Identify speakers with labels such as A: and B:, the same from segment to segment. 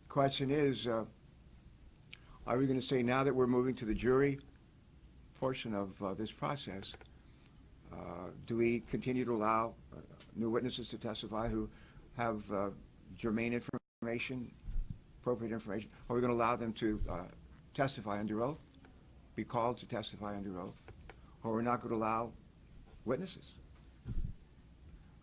A: question is, are we going to say now that we're moving to the jury portion of this process, do we continue to allow new witnesses to testify who have germane information, appropriate information? Are we going to allow them to testify under oath, be called to testify under oath, or we're not going to allow witnesses?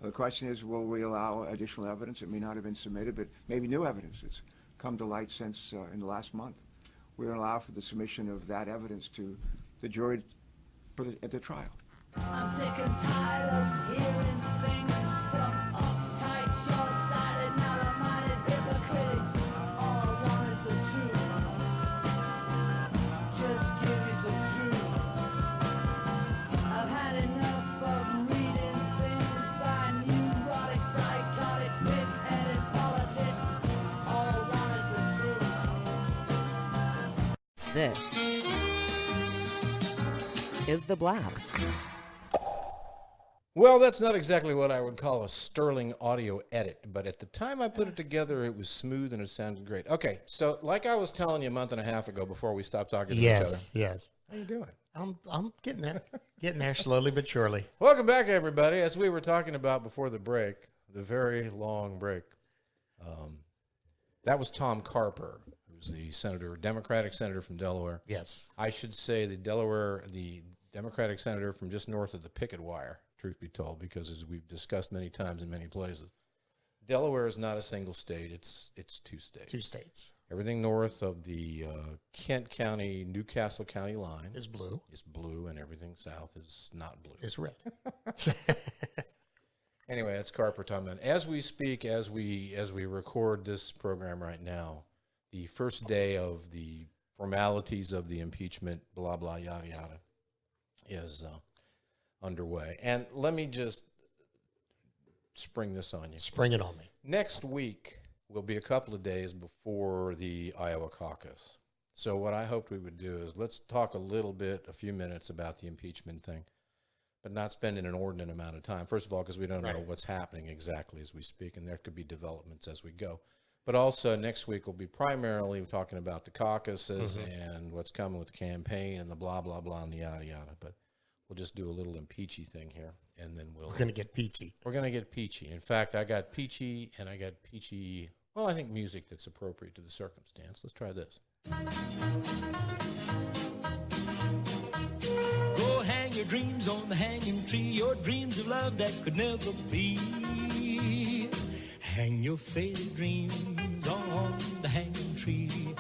A: The question is, will we allow additional evidence that may not have been submitted, but maybe new evidence that's come to light since in the last month? We're going to allow for the submission of that evidence to the jury at the trial.
B: I'm sick and tired of hearing things from uptight, short-sighted, narrow-minded hypocrites. All I want is the truth. Just give me some truth. I've had enough of reading things by neurotic, psychotic, pig-headed politics. All I want is the truth.
C: This is the Blab.
D: Well, that's not exactly what I would call a sterling audio edit, but at the time I put it together, it was smooth and it sounded great. Okay, so like I was telling you a month and a half ago before we stopped talking to each other.
E: Yes.
D: How you doing?
E: I'm getting there slowly but surely.
D: Welcome back, everybody. As we were talking about before the break, the very long break, that was Tom Carper, who's the senator, Democratic senator from Delaware.
E: Yes.
D: I should say the Democratic senator from just north of the picket wire, truth be told, because as we've discussed many times in many places, Delaware is not a single state. It's two states.
E: Two states.
D: Everything north of the Kent County, Newcastle County line
E: is blue.
D: And everything south is not blue.
E: It's red.
D: Anyway, that's Carper talking about. As we speak, as we record this program right now, the first day of the formalities of the impeachment, blah, blah, yada, yada, is underway. And let me just spring this on you.
E: Spring it on me.
D: Next week will be a couple of days before the Iowa caucus. So what I hoped we would do is let's talk a few minutes about the impeachment thing, but not spend an inordinate amount of time. First of all, because we don't know what's happening exactly as we speak, and there could be developments as we go. But also next week we'll be primarily talking about the caucuses and what's coming with the campaign and the blah, blah, blah, and the yada, yada. But we'll just do a little impeachy thing here, and then we're
E: going to get peachy.
D: We're going to get peachy. In fact, I got peachy, and I got peachy, well, I think music that's appropriate to the circumstance. Let's try this.
F: Go hang your dreams on the hanging tree, your dreams of love that could never be. Hang your faded dreams on the hanging tree.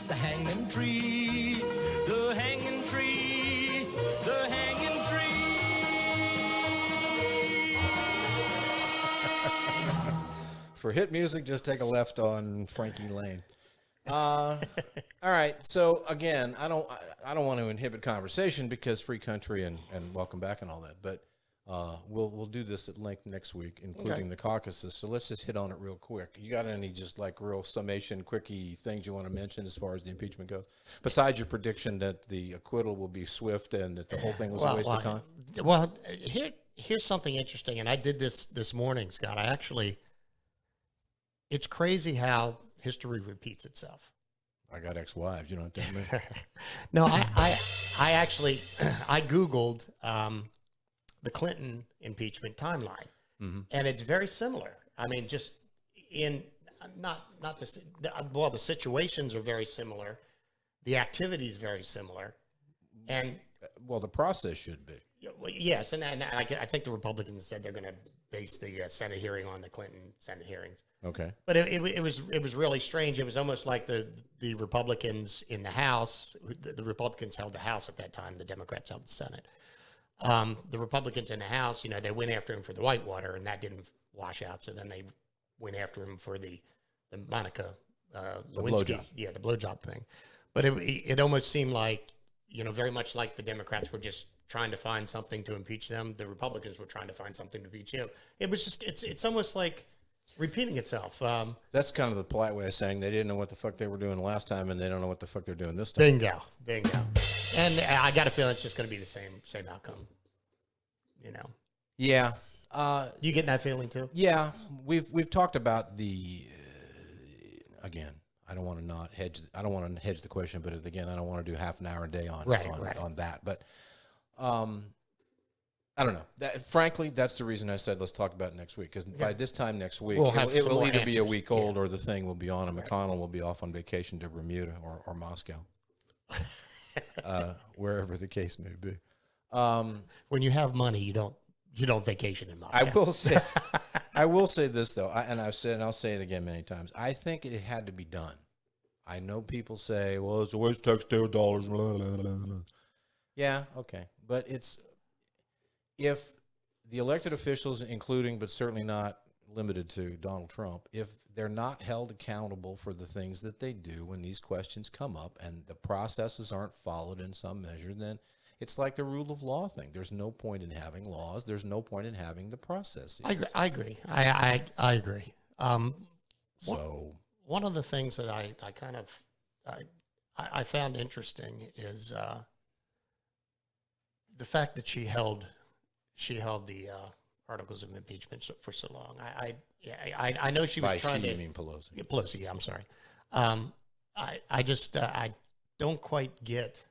F: The hanging tree, the hanging tree, the hanging tree.
D: For hit music, just take a left on Frankie Lane. All right. So again, I don't want to inhibit conversation because free country and welcome back and all that. But we'll do this at length next week, including the caucuses. So let's just hit on it real quick. You got any just like real summation, quickie things you want to mention as far as the impeachment goes? Besides your prediction that the acquittal will be swift and that the whole thing was a waste of time.
E: Well, here's something interesting, and I did this morning, Scott. It's crazy how history repeats itself.
D: I got ex-wives. You don't tell me.
E: No, I actually I Googled the Clinton impeachment timeline, and it's very similar. I mean, just in the situations are very similar, the activity is very similar, and
D: well, the process should be.
E: Yes, and I think the Republicans said they're going to base the Senate hearing on the Clinton Senate hearings.
D: Okay.
E: But it was really strange. It was almost like the Republicans in the House, the Republicans held the House at that time, the Democrats held the Senate. The Republicans in the House, they went after him for the Whitewater, and that didn't wash out. So then they went after him for the Monica Lewinsky, the blowjob thing. But it almost seemed like, very much like the Democrats were just trying to find something to impeach them. The Republicans were trying to find something to impeach him. It was just, it's almost like repeating itself.
D: That's kind of the polite way of saying they didn't know what the fuck they were doing last time, and they don't know what the fuck they're doing this time.
E: Bingo. And I got a feeling it's just going to be the same outcome.
D: Yeah.
E: You getting that feeling too?
D: Yeah. We've talked about the again, I don't want to not hedge. I don't want to hedge the question, but again, I don't want to do half an hour a day on
E: Right.
D: on that. But I don't know. Frankly, that's the reason I said let's talk about it next week, because by this time next week,
E: We'll have
D: it
E: some
D: will
E: more
D: either be a
E: answers.
D: week old or the thing will be on, and McConnell will be off on vacation to Bermuda or Moscow, wherever the case may be.
E: When you have money, you don't vacation in Moscow.
D: I will say this though, and I've said, and I'll say it again many times. I think it had to be done. I know people say, "Well, it's a waste of taxpayer dollars." Blah, blah, blah, blah. Yeah, okay, but if the elected officials, including but certainly not limited to Donald Trump, if they're not held accountable for the things that they do when these questions come up and the processes aren't followed in some measure, then it's like the rule of law thing. There's no point in having laws. There's no point in having the processes.
E: I agree. I agree.
D: So
E: One of the things that I kind of I found interesting is the fact that she held the articles of impeachment for so long. I know she was
D: by
E: trying
D: she,
E: to.
D: you mean Pelosi?
E: Pelosi, yeah, I'm sorry. I just I don't quite get.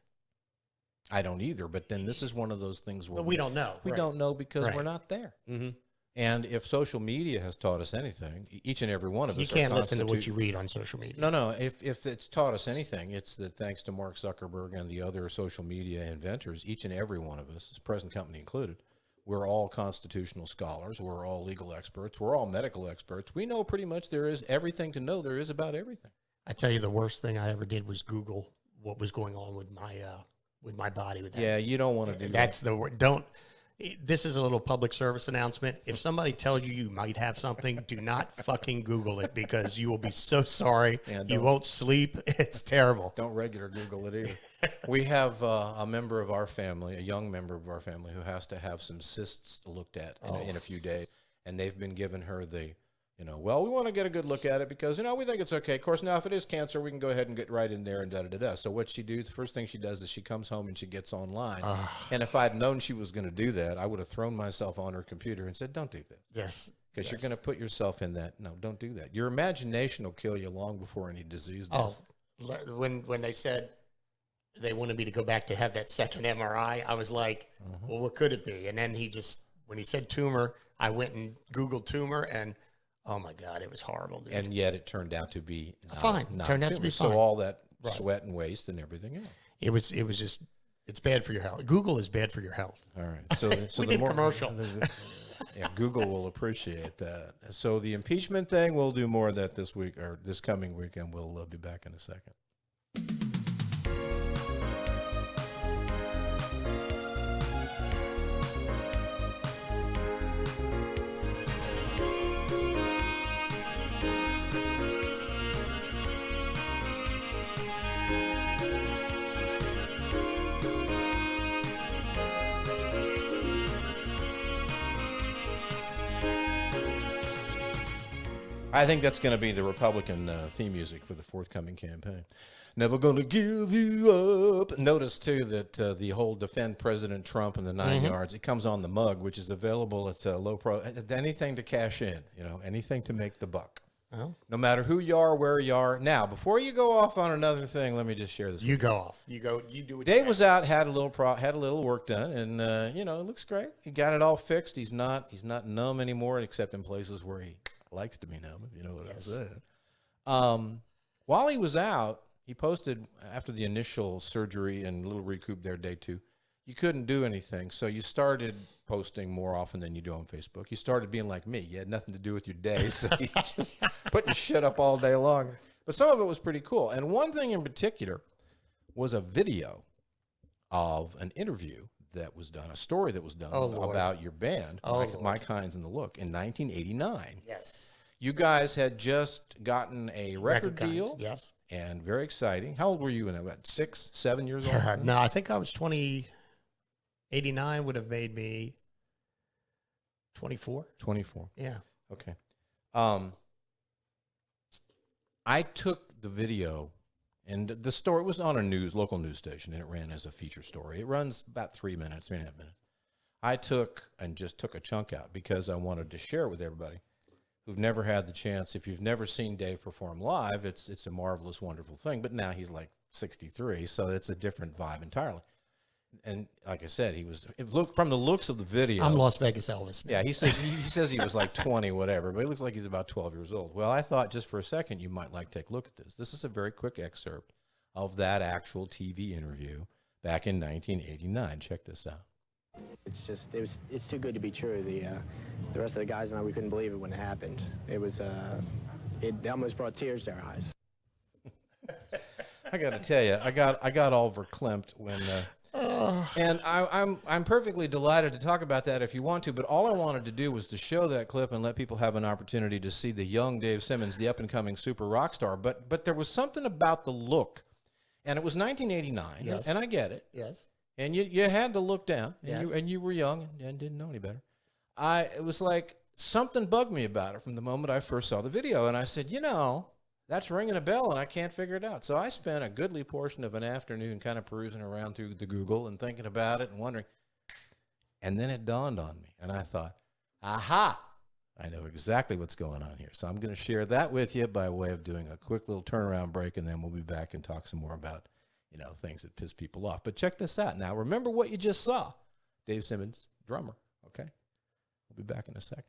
D: I don't either. But then this is one of those things where
E: But we don't know.
D: We
E: Right.
D: don't know because
E: Right.
D: we're not there.
E: Mm-hmm.
D: And if social media has taught us anything, each and every one of us,
E: You can't listen to what you read on social media.
D: No. If it's taught us anything, it's that thanks to Mark Zuckerberg and the other social media inventors, each and every one of us, present company included, we're all constitutional scholars. We're all legal experts. We're all medical experts. We know pretty much there is everything to know there is about everything.
E: I tell you, the worst thing I ever did was Google what was going on with my body. With that.
D: Yeah, you don't want to do
E: That's the word. Don't. This is a little public service announcement. If somebody tells you might have something, do not fucking Google it, because you will be so sorry.
D: Yeah,
E: you
D: don't.
E: won't sleep. It's terrible.
D: Don't regular Google it either. We have a member of our family, a young member of our family, who has to have some cysts looked at in a few days. And they've been giving her the, well, we want to get a good look at it because, we think it's okay. Of course, now, if it is cancer, we can go ahead and get right in there and da-da-da-da. So what she do, the first thing she does is she comes home and she gets online. And if I'd known she was going to do that, I would have thrown myself on her computer and said, don't do this.
E: Yes.
D: Because you're going to put yourself in that. No, don't do that. Your imagination will kill you long before any disease does.
E: When they said they wanted me to go back to have that second MRI, I was like, well, what could it be? And then when he said tumor, I went and Googled tumor, and oh my God, it was horrible, dude.
D: And yet it turned out to be
E: Fine.
D: Not
E: Turned out to
D: tumor.
E: be
D: So
E: fine.
D: all that sweat and waste and everything else.
E: It was just, it's bad for your health. Google is bad for your health.
D: All right. So
E: We
D: the
E: did
D: more,
E: commercial.
D: Yeah, Google will appreciate that. So the impeachment thing, we'll do more of that this week or this coming week, and we'll be back in a second. I think that's going to be the Republican theme music for the forthcoming campaign. Never gonna give you up. Notice too that the whole defend President Trump and the 9 yards, it comes on the mug, which is available at low pro. Anything to cash in, anything to make the buck.
E: Oh.
D: No matter who you are, where you are. Now, before you go off on another thing, let me just share this.
E: You go off. You do it.
D: Dave was out, had a little work done, and it looks great. He got it all fixed. He's not numb anymore, except in places where he likes to be numb, if you know what I'm saying. While he was out, he posted after the initial surgery and little recoup there, day 2. You couldn't do anything, so you started posting more often than you do on Facebook. You started being like me. You had nothing to do with your day, so you just putting shit up all day long. But some of it was pretty cool. And one thing in particular was a video of an interview that was done, a story that was done about your band, Mike Hines and the Look, in 1989.
E: Yes.
D: You guys had just gotten a record deal.
E: Yes.
D: And very exciting. How old were you in that? About 6, 7 years old?
E: No, I think I was 20. 89 would have made me 24.
D: 24.
E: Yeah.
D: Okay. I took the video, and the story was on a local news station, and it ran as a feature story. It runs about 3 minutes, 3.5 minutes. I took a chunk out because I wanted to share it with everybody. who've never had the chance, if you've never seen Dave perform live, it's a marvelous, wonderful thing. But now he's like 63, so it's a different vibe entirely. And like I said, look from the looks of the video.
E: I'm Las Vegas Elvis.
D: Yeah, he says he was like 20, whatever, but he looks like he's about 12 years old. Well, I thought just for a second you might like to take a look at this. This is a very quick excerpt of that actual TV interview back in 1989. Check this out.
C: It's too good to be true. The rest of the guys and I, we couldn't believe it when it happened. It almost brought tears to our eyes.
D: I got to tell you, I got all verklempt when. And I'm perfectly delighted to talk about that if you want to, but all I wanted to do was to show that clip and let people have an opportunity to see the young Dave Simmons, the up-and-coming super rock star. But there was something about the look, and it was 1989,
E: Yes.
D: and I get it.
E: Yes.
D: And you had to look down, and,
E: Yes.
D: you were young and didn't know any better. It was like something bugged me about it from the moment I first saw the video, and I said, that's ringing a bell, and I can't figure it out. So I spent a goodly portion of an afternoon kind of perusing around through the Google and thinking about it and wondering. And then it dawned on me, and I thought, aha, I know exactly what's going on here. So I'm going to share that with you by way of doing a quick little turnaround break, and then we'll be back and talk some more about, things that piss people off. But check this out. Now, remember what you just saw. Dave Simmons, drummer, okay? We'll be back in a second.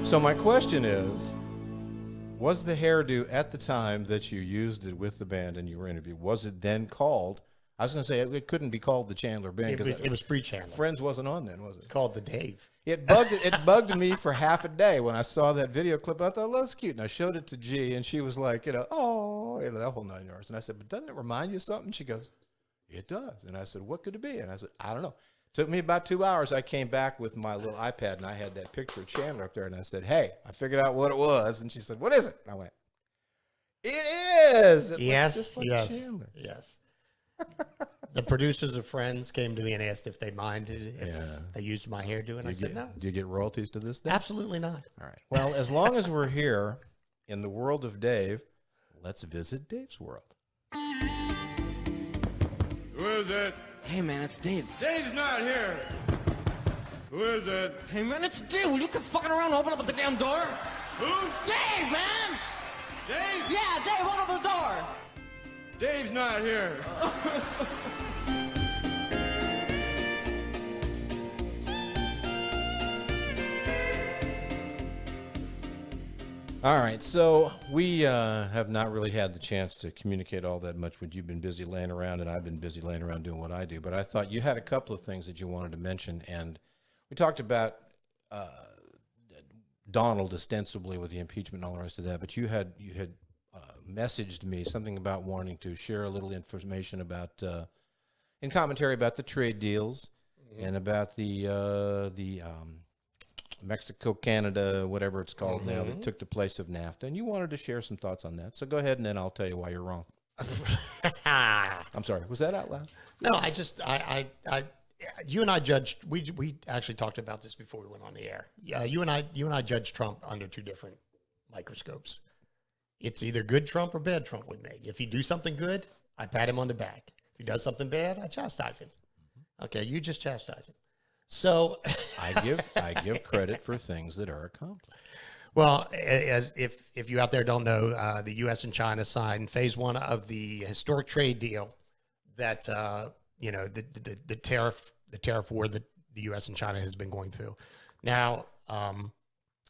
D: So my question is, was the hairdo at the time that you used it with the band and you were interviewed, was it then called, I was going to say it couldn't be called the Chandler Band.
E: It was pre-Chandler.
D: Friends wasn't on then, was it?
E: Called the Dave.
D: It bugged me for half a day when I saw that video clip. I thought, well, that's cute. And I showed it to G, and she was like, that whole 9 yards. And I said, but doesn't it remind you of something? She goes, it does. And I said, what could it be? And I said, I don't know. Took me about 2 hours. I came back with my little iPad, and I had that picture of Chandler up there. And I said, hey, I figured out what it was. And she said, what is it? And I went, it is. It looks just like Chandler.
E: Yes. The producers of Friends came to me and asked if they minded if they used my hairdo, and I said no.
D: Do you get royalties to this day?
E: Absolutely not.
D: All right. Well, as long as we're here in the world of Dave, let's visit Dave's world.
G: Who is it?
H: Hey, man, it's Dave.
G: Dave's not here. Who is it?
H: Hey, man, it's Dave. Will you quit fucking around and open up the damn door?
G: Who?
H: Dave, man!
G: Dave?
H: Yeah, Dave, open up the door!
G: Dave's not here.
D: All right, so we have not really had the chance to communicate all that much when you've been busy laying around and I've been busy laying around doing what I do. But I thought you had a couple of things that you wanted to mention, and we talked about Donald ostensibly with the impeachment and all the rest of that. But you had messaged me something about wanting to share a little information about, in commentary about the trade deals and about the Mexico, Canada, whatever it's called now, that took the place of NAFTA. And you wanted to share some thoughts on that. So go ahead, and then I'll tell you why you're wrong. I'm sorry. Was that out loud?
E: No, you and I judged. We actually talked about this before we went on the air. You and I judged Trump under two different microscopes. It's either good Trump or bad Trump with me. If he do something good, I pat him on the back. If he does something bad, I chastise him. Okay, you just chastise him. So
D: I give credit for things that are accomplished.
E: Well, as if you out there don't know, the U.S. and China signed phase one of the historic trade deal that the tariff war that the U.S. and China has been going through. Now,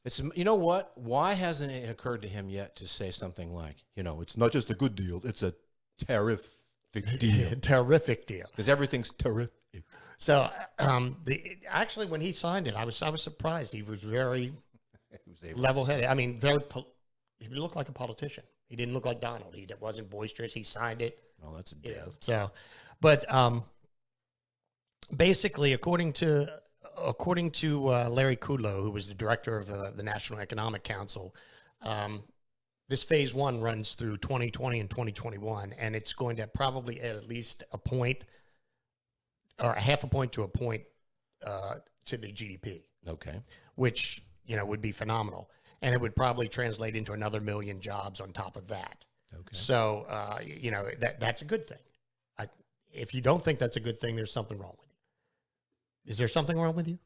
D: it's, you know what? Why hasn't it occurred to him yet to say something like, it's not just a good deal, it's a terrific deal.
E: Terrific deal.
D: Because everything's terrific.
E: So, actually, when he signed it, I was surprised. He was very level-headed. I mean, he looked like a politician. He didn't look like Donald. He wasn't boisterous. He signed it.
D: Oh, that's a death.
E: So, but basically, according to Larry Kudlow, who was the director of the National Economic Council, this phase one runs through 2020 and 2021, and it's going to probably add at least a point or a half a point to a point to the GDP.
D: Okay.
E: Which, would be phenomenal. And it would probably translate into another 1 million jobs on top of that.
D: Okay.
E: So, that's a good thing. If you don't think that's a good thing, there's something wrong with you. Is there something wrong with you?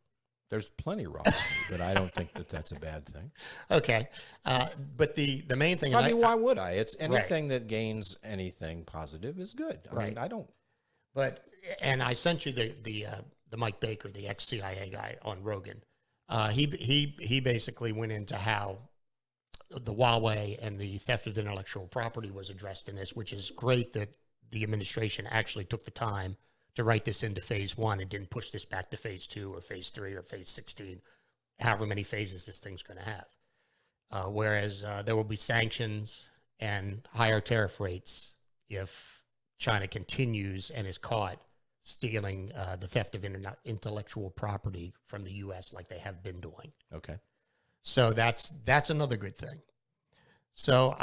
D: There's plenty wrong with me, but I don't think that that's a bad thing.
E: Okay. But the main thing...
D: I mean, why would I? It's anything that gains anything positive is good. I mean, I don't...
E: And I sent you the Mike Baker, the ex-CIA guy on Rogan. He basically went into how the Huawei and the theft of intellectual property was addressed in this, which is great that the administration actually took the time to write this into phase 1 and didn't push this back to phase 2 or phase 3 or phase 16, however many phases this thing's going to have. Whereas there will be sanctions and higher tariff rates if China continues and is caught stealing the theft of intellectual property from the U.S. like they have been doing.
D: Okay.
E: So that's another good thing. So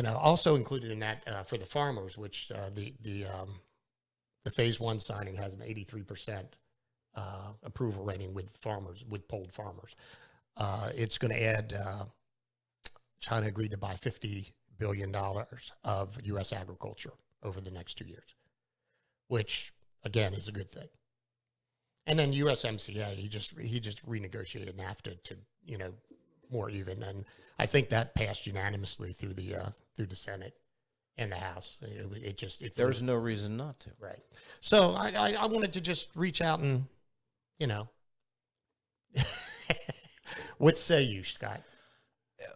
E: also included in that for the farmers, which the phase 1 signing has an 83% approval rating with polled farmers. It's going to add. China agreed to buy $50 billion of U.S. agriculture over the next 2 years, which again is a good thing. And then USMCA, he just renegotiated NAFTA to more even, and I think that passed unanimously through the Senate and the House.
D: There's no reason not to.
E: Right. So I wanted to just reach out and what say you, Scott?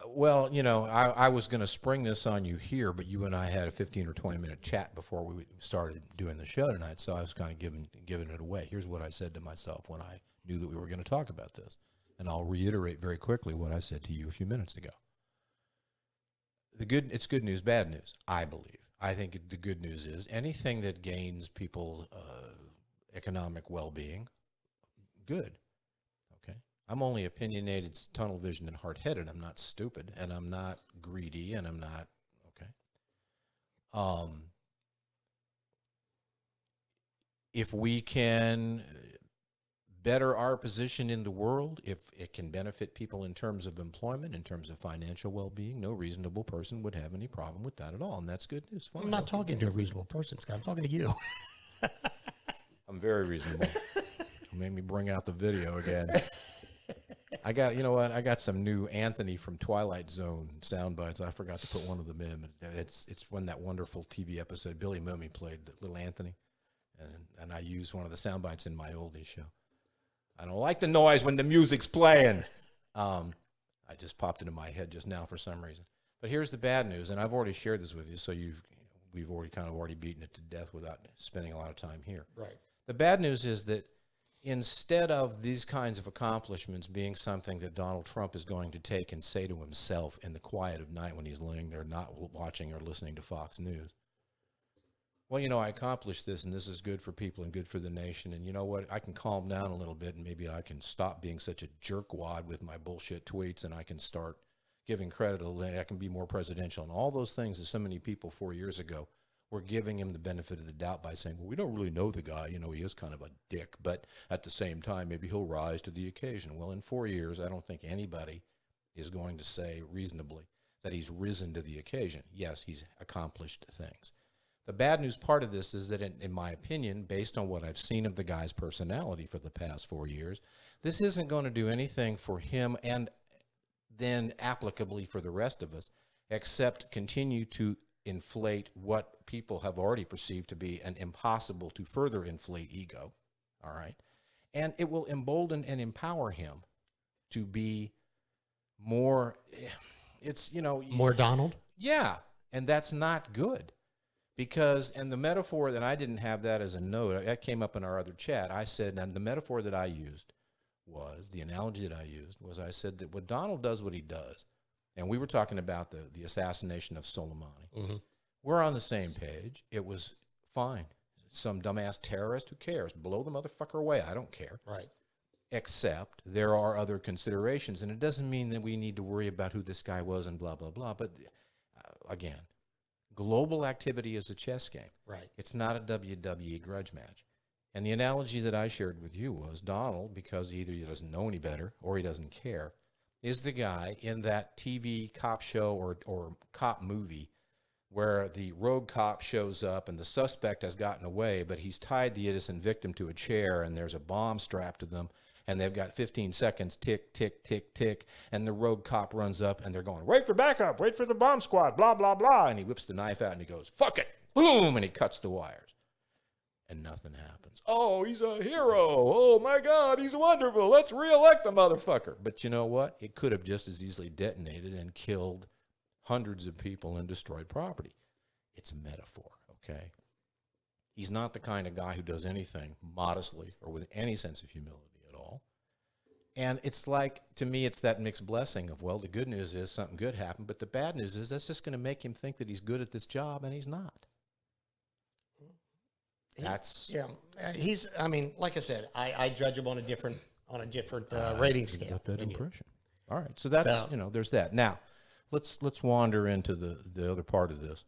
D: Well, I was going to spring this on you here, but you and I had a 15 or 20-minute chat before we started doing the show tonight, so I was kind of giving it away. Here's what I said to myself when I knew that we were going to talk about this, and I'll reiterate very quickly what I said to you a few minutes ago. It's good news, bad news, I believe. I think the good news is anything that gains people economic well-being, good. I'm only opinionated, tunnel vision, and hard-headed. I'm not stupid, and I'm not greedy, and I'm not, if we can better our position in the world, if it can benefit people in terms of employment, in terms of financial well-being, no reasonable person would have any problem with that at all, and that's good news. Fine.
E: I'm not talking to a reasonable person, Scott. I'm talking to you.
D: I'm very reasonable. Made me bring out the video again. I got some new Anthony from Twilight Zone sound bites. I forgot to put one of them in. It's when that wonderful TV episode Billy Mummy played little Anthony, and I used one of the sound bites in my oldies show. I don't like the noise when the music's playing. I just popped into my head just now for some reason. But here's the bad news, and I've already shared this with you, so we've already beaten it to death without spending a lot of time here.
E: Right.
D: The bad news is that instead of these kinds of accomplishments being something that Donald Trump is going to take and say to himself in the quiet of night when he's laying there not watching or listening to Fox News, well, I accomplished this, and this is good for people and good for the nation, and you know what, I can calm down a little bit, and maybe I can stop being such a jerkwad with my bullshit tweets, and I can start giving credit, I can be more presidential, and all those things that so many people 4 years ago we're giving him the benefit of the doubt by saying, well, we don't really know the guy. He is kind of a dick, but at the same time, maybe he'll rise to the occasion. Well, in 4 years, I don't think anybody is going to say reasonably that he's risen to the occasion. Yes, he's accomplished things. The bad news part of this is that, in my opinion, based on what I've seen of the guy's personality for the past 4 years, this isn't going to do anything for him and then applicably for the rest of us, except continue to inflate what people have already perceived to be an impossible to further inflate ego, all right? And it will embolden and empower him to be more,
E: More Donald?
D: Yeah, and that's not good. Because, and the metaphor that I didn't have that as a note, that came up in our other chat, I said, and the metaphor that I used was, the analogy that I used was, I said that when Donald does what he does, and we were talking about the assassination of Soleimani.
E: Mm-hmm.
D: We're on the same page. It was fine. Some dumbass terrorist, who cares? Blow the motherfucker away. I don't care.
E: Right.
D: Except there are other considerations, and it doesn't mean that we need to worry about who this guy was and blah, blah, blah. But again, global activity is a chess game.
E: Right.
D: It's not a WWE grudge match. And the analogy that I shared with you was Donald, because either he doesn't know any better or he doesn't care, is the guy in that TV cop show or cop movie where the rogue cop shows up and the suspect has gotten away, but he's tied the innocent victim to a chair and there's a bomb strapped to them and they've got 15 seconds, tick, tick, tick, tick, and the rogue cop runs up and they're going, wait for backup, wait for the bomb squad, blah, blah, blah, and he whips the knife out and he goes, fuck it, boom, and he cuts the wires. And nothing happens. Oh, he's a hero. Oh, my God, he's wonderful. Let's reelect the motherfucker. But you know what? It could have just as easily detonated and killed hundreds of people and destroyed property. It's a metaphor, okay? He's not the kind of guy who does anything modestly or with any sense of humility at all. And it's like, to me, it's that mixed blessing of, well, the good news is something good happened, but the bad news is that's just going to make him think that he's good at this job, and he's not. That's
E: he's. I mean, like I said, I judge him on a different rating scale.
D: Got that impression. All right, so that's there's that. Now, let's wander into the other part of this,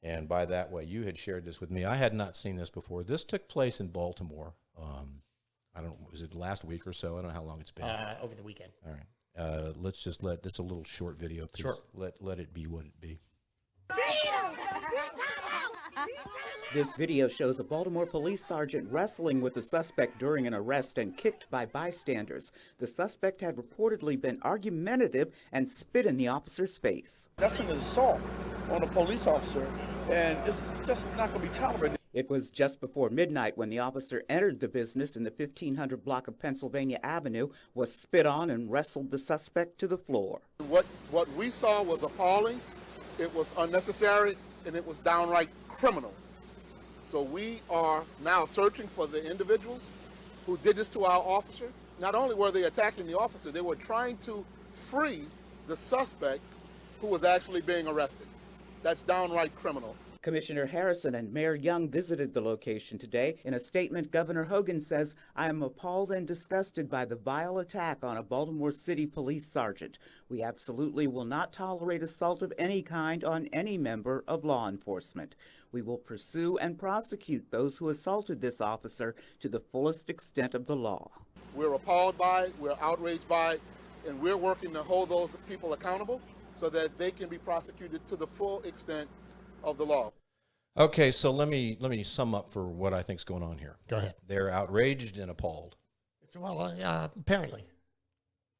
D: and by that way, you had shared this with me. I had not seen this before. This took place in Baltimore. I don't know, was it last week or so? I don't know how long it's been.
E: Over the weekend.
D: All right, let's just let this a little short video. Please.
E: Sure.
D: Let it be what it be.
I: This video shows a Baltimore police sergeant wrestling with the suspect during an arrest and kicked by bystanders. The suspect had reportedly been argumentative and spit in the officer's face.
J: That's an assault on a police officer, and it's just not going to be tolerated.
I: It was just before midnight when the officer entered the business in the 1500 block of Pennsylvania Avenue, was spit on, and wrestled the suspect to the floor.
K: What we saw was appalling, it was unnecessary, and it was downright criminal. So we are now searching for the individuals who did this to our officer. Not only were they attacking the officer, they were trying to free the suspect who was actually being arrested. That's downright criminal.
I: Commissioner Harrison and Mayor Young visited the location today. In a statement, Governor Hogan says, "I am appalled and disgusted by the vile attack on a Baltimore City police sergeant. We absolutely will not tolerate assault of any kind on any member of law enforcement. We will pursue and prosecute those who assaulted this officer to the fullest extent of the law."
K: We're appalled by it, we're outraged by it, and we're working to hold those people accountable so that they can be prosecuted to the full extent of the law.
D: Okay, so let me sum up for what I think is going on here.
E: Go ahead.
D: They're outraged and appalled.
E: Well, apparently.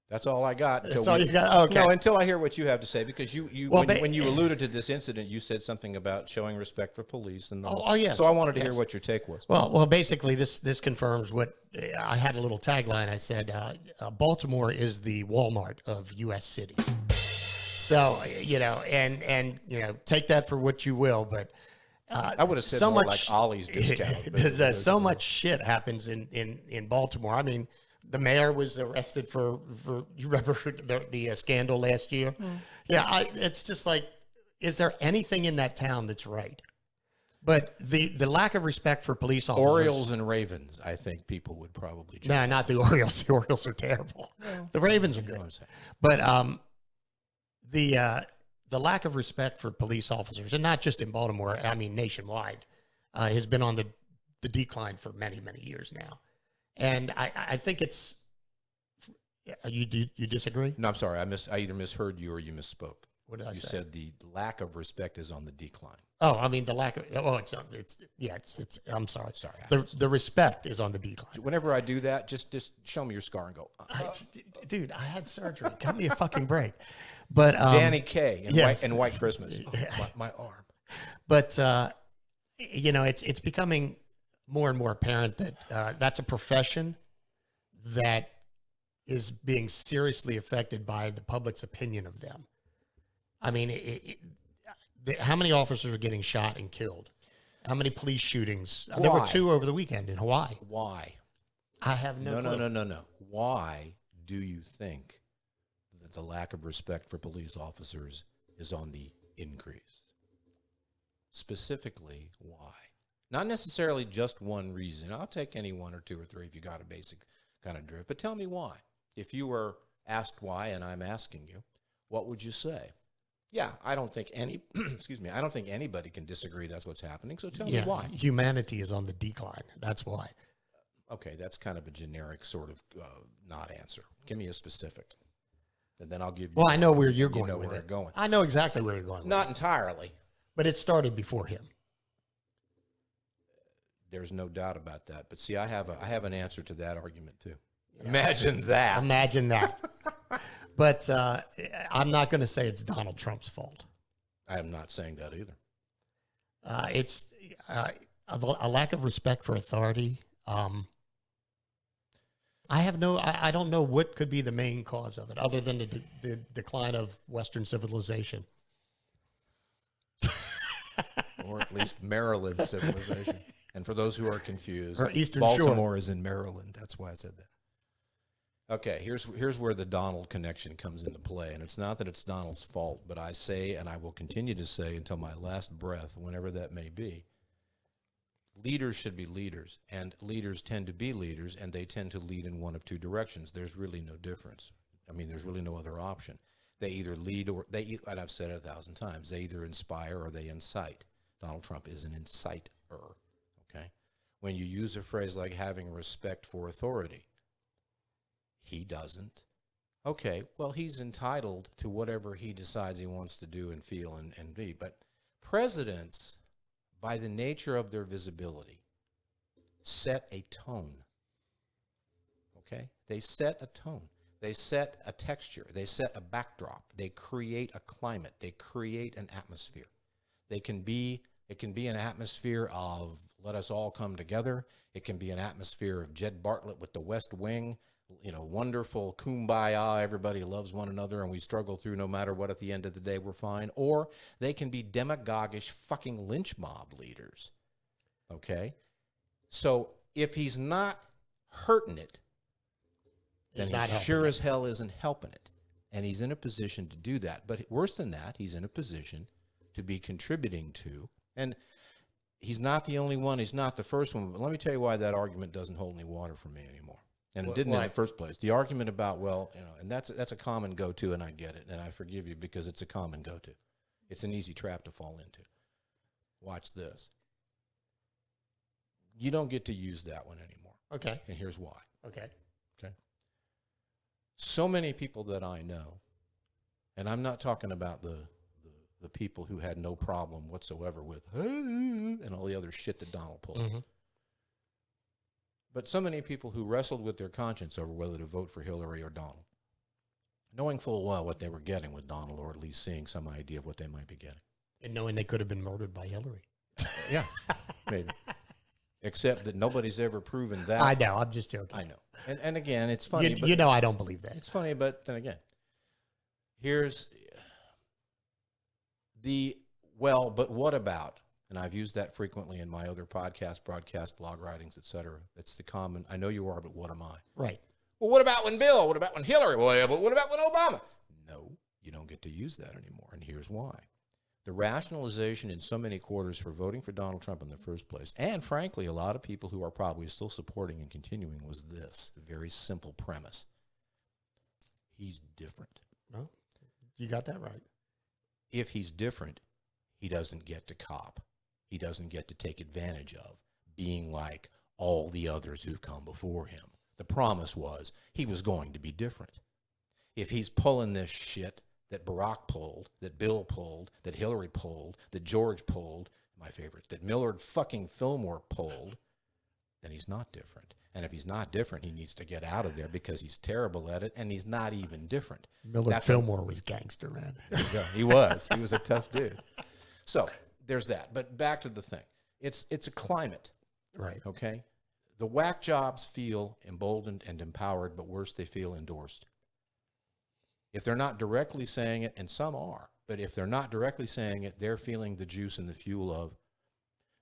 D: That's all I got.
E: That's all you got? Okay.
D: No, until I hear what you have to say, because
E: Well,
D: when you alluded to this incident, you said something about showing respect for police. And
E: yes.
D: So I wanted to hear what your take was.
E: Well, basically, this confirms what I had a little tagline. I said, Baltimore is the Walmart of U.S. cities. So, and take that for what you will, but
D: I would have said
E: so
D: more
E: much,
D: like Ollie's discount.
E: So much shit happens in Baltimore. I mean, the mayor was arrested for you remember the scandal last year? Mm. Yeah, it's just like, is there anything in that town that's right? But the lack of respect for police officers.
D: Orioles and Ravens, I think people would probably.
E: No, not the Orioles. The Orioles are terrible. The Ravens are good. But the lack of respect for police officers, and not just in Baltimore, I mean nationwide, has been on the decline for many, many years now. And I think it's. You disagree?
D: No, I'm sorry. I either misheard you or you misspoke.
E: What did I say?
D: You said the lack of respect is on the decline.
E: Oh, I mean the lack of. Oh, it's. I'm sorry. Sorry. The respect is on the decline.
D: Whenever I do that, just show me your scar and go.
E: Dude, I had surgery. Cut me a fucking break. But
D: Danny Kaye and,
E: yes.
D: White Christmas. Oh, my arm.
E: But it's becoming more and more apparent that that's a profession that is being seriously affected by the public's opinion of them. I mean, how many officers are getting shot and killed? How many police shootings?
D: Why?
E: There were 2 over the weekend in Hawaii.
D: Why?
E: I have no clue.
D: No. Why do you think that the lack of respect for police officers is on the increase? Specifically, why? Not necessarily just one reason. I'll take any 1 or 2 or 3 if you got a basic kind of drift. But tell me why. If you were asked why, and I'm asking you, what would you say? Yeah, I don't think I don't think anybody can disagree that's what's happening. So tell me why.
E: Humanity is on the decline. That's why.
D: Okay, that's kind of a generic sort of not answer. Give me a specific. And then I'll give you.
E: Well, I know where you're
D: you
E: going
D: know
E: with
D: where
E: it.
D: I'm going.
E: I know exactly where you're going with
D: Not
E: it.
D: entirely.
E: But it started before him.
D: There's no doubt about that. But see, I have an answer to that argument too. Imagine that.
E: Imagine that. But I'm not going to say it's Donald Trump's fault.
D: I am not saying that either.
E: It's a lack of respect for authority. I don't know what could be the main cause of it, other than the decline of Western civilization.
D: Or at least Maryland civilization. And for those who are confused,
E: Or Eastern
D: Baltimore
E: Shore.
D: is in Maryland. That's why I said that. Okay, here's where the Donald connection comes into play. And it's not that it's Donald's fault, but I say, and I will continue to say until my last breath, whenever that may be, leaders should be leaders, and leaders tend to be leaders, and they tend to lead in one of two directions. There's really no difference. I mean, there's really no other option. They either lead or and I've said it 1,000 times, they either inspire or they incite. Donald Trump is an inciter, okay? When you use a phrase like having respect for authority, he doesn't. Okay, well, he's entitled to whatever he decides he wants to do and feel and be, but presidents, by the nature of their visibility, set a tone, okay? They set a tone. They set a texture. They set a backdrop. They create a climate. They create an atmosphere. It can be an atmosphere of let us all come together. It can be an atmosphere of Jed Bartlett with the West Wing, wonderful kumbaya, everybody loves one another and we struggle through no matter what, at the end of the day we're fine. Or they can be demagogish fucking lynch mob leaders, okay? So if he's not hurting it, then he sure as hell isn't helping it. And he's in a position to do that. But worse than that, he's in a position to be contributing to, and he's not the only one, he's not the first one, but let me tell you why that argument doesn't hold any water for me anymore. And it didn't in the first place. The argument about, and that's a common go-to, and I get it, and I forgive you because it's a common go-to. It's an easy trap to fall into. Watch this. You don't get to use that one anymore.
E: Okay.
D: And here's why.
E: Okay.
D: So many people that I know, and I'm not talking about the people who had no problem whatsoever with and all the other shit that Donald pulled.
E: Mm-hmm.
D: But so many people who wrestled with their conscience over whether to vote for Hillary or Donald, knowing full well what they were getting with Donald, or at least seeing some idea of what they might be getting.
E: And knowing they could have been murdered by Hillary.
D: Yeah, maybe. Except that nobody's ever proven that.
E: I know, I'm just joking.
D: I know. And again, it's funny.
E: You know I don't believe that.
D: It's funny, but then again, here's but what about, and I've used that frequently in my other podcasts, broadcasts, blog writings, etc. It's the common, I know you are, but what am I?
E: Right.
D: Well, what about when Bill? What about when Hillary? Well, yeah, but what about when Obama? No, you don't get to use that anymore, and here's why. The rationalization in so many quarters for voting for Donald Trump in the first place, and frankly, a lot of people who are probably still supporting and continuing, was this very simple premise. He's different.
E: No, you got that right.
D: If he's different, he doesn't get to cop. He doesn't get to take advantage of being like all the others who've come before him. The promise was he was going to be different. If he's pulling this shit that Barack pulled, that Bill pulled, that Hillary pulled, that George pulled, my favorite, that Millard fucking Fillmore pulled, then he's not different. And if he's not different, he needs to get out of there because he's terrible at it, and he's not even different.
E: Millard Fillmore was gangster, man.
D: There you go. He was. He was a tough dude. So there's that. But back to the thing. It's a climate.
E: Right.
D: Okay? The whack jobs feel emboldened and empowered, but worse, they feel endorsed. If they're not directly saying it, and some are, but if they're not directly saying it, they're feeling the juice and the fuel of,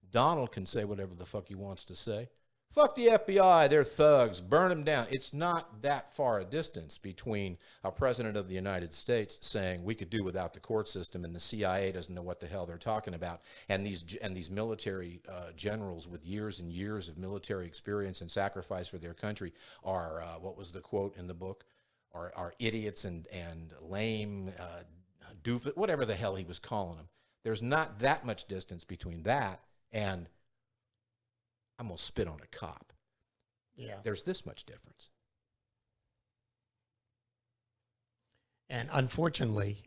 D: Donald can say whatever the fuck he wants to say. Fuck the FBI, they're thugs, burn them down. It's not that far a distance between a president of the United States saying we could do without the court system and the CIA doesn't know what the hell they're talking about, and these military generals with years and years of military experience and sacrifice for their country are, what was the quote in the book? Are idiots and lame, doofus, whatever the hell he was calling them. There's not that much distance between that and I'm going to spit on a cop.
E: Yeah.
D: There's this much difference.
E: And unfortunately,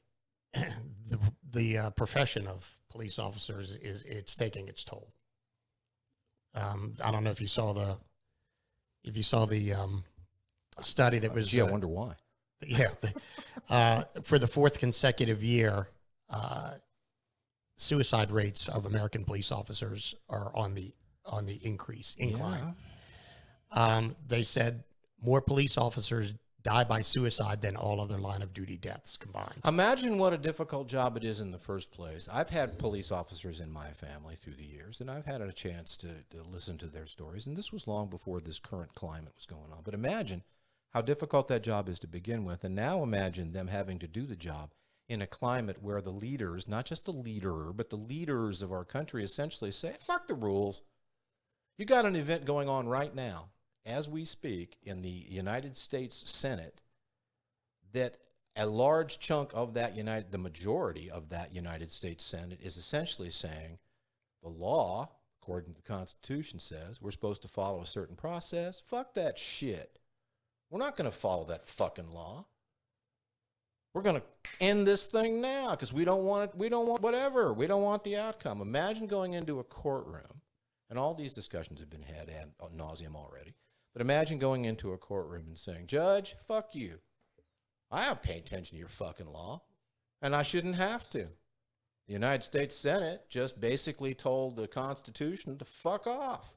E: the profession of police officers it's taking its toll. I don't know if you saw the study that was.
D: Gee, I wonder why.
E: Yeah, for the fourth consecutive year, suicide rates of American police officers are on the incline.
D: Yeah.
E: They said more police officers die by suicide than all other line of duty deaths combined.
D: Imagine what a difficult job it is in the first place. I've had police officers in my family through the years, and I've had a chance to listen to their stories, and this was long before this current climate was going on. But imagine how difficult that job is to begin with, and now imagine them having to do the job in a climate where the leaders, not just the leader, but the leaders of our country essentially say, fuck the rules. You got an event going on right now, as we speak, in the United States Senate, that a large chunk of that the majority of that United States Senate is essentially saying the law, according to the Constitution, says we're supposed to follow a certain process. Fuck that shit. We're not going to follow that fucking law. We're going to end this thing now because we don't want it. We don't want whatever. We don't want the outcome. Imagine going into a courtroom, and all these discussions have been had ad nauseum already. But imagine going into a courtroom and saying, Judge, fuck you. I don't pay attention to your fucking law, and I shouldn't have to. The United States Senate just basically told the Constitution to fuck off.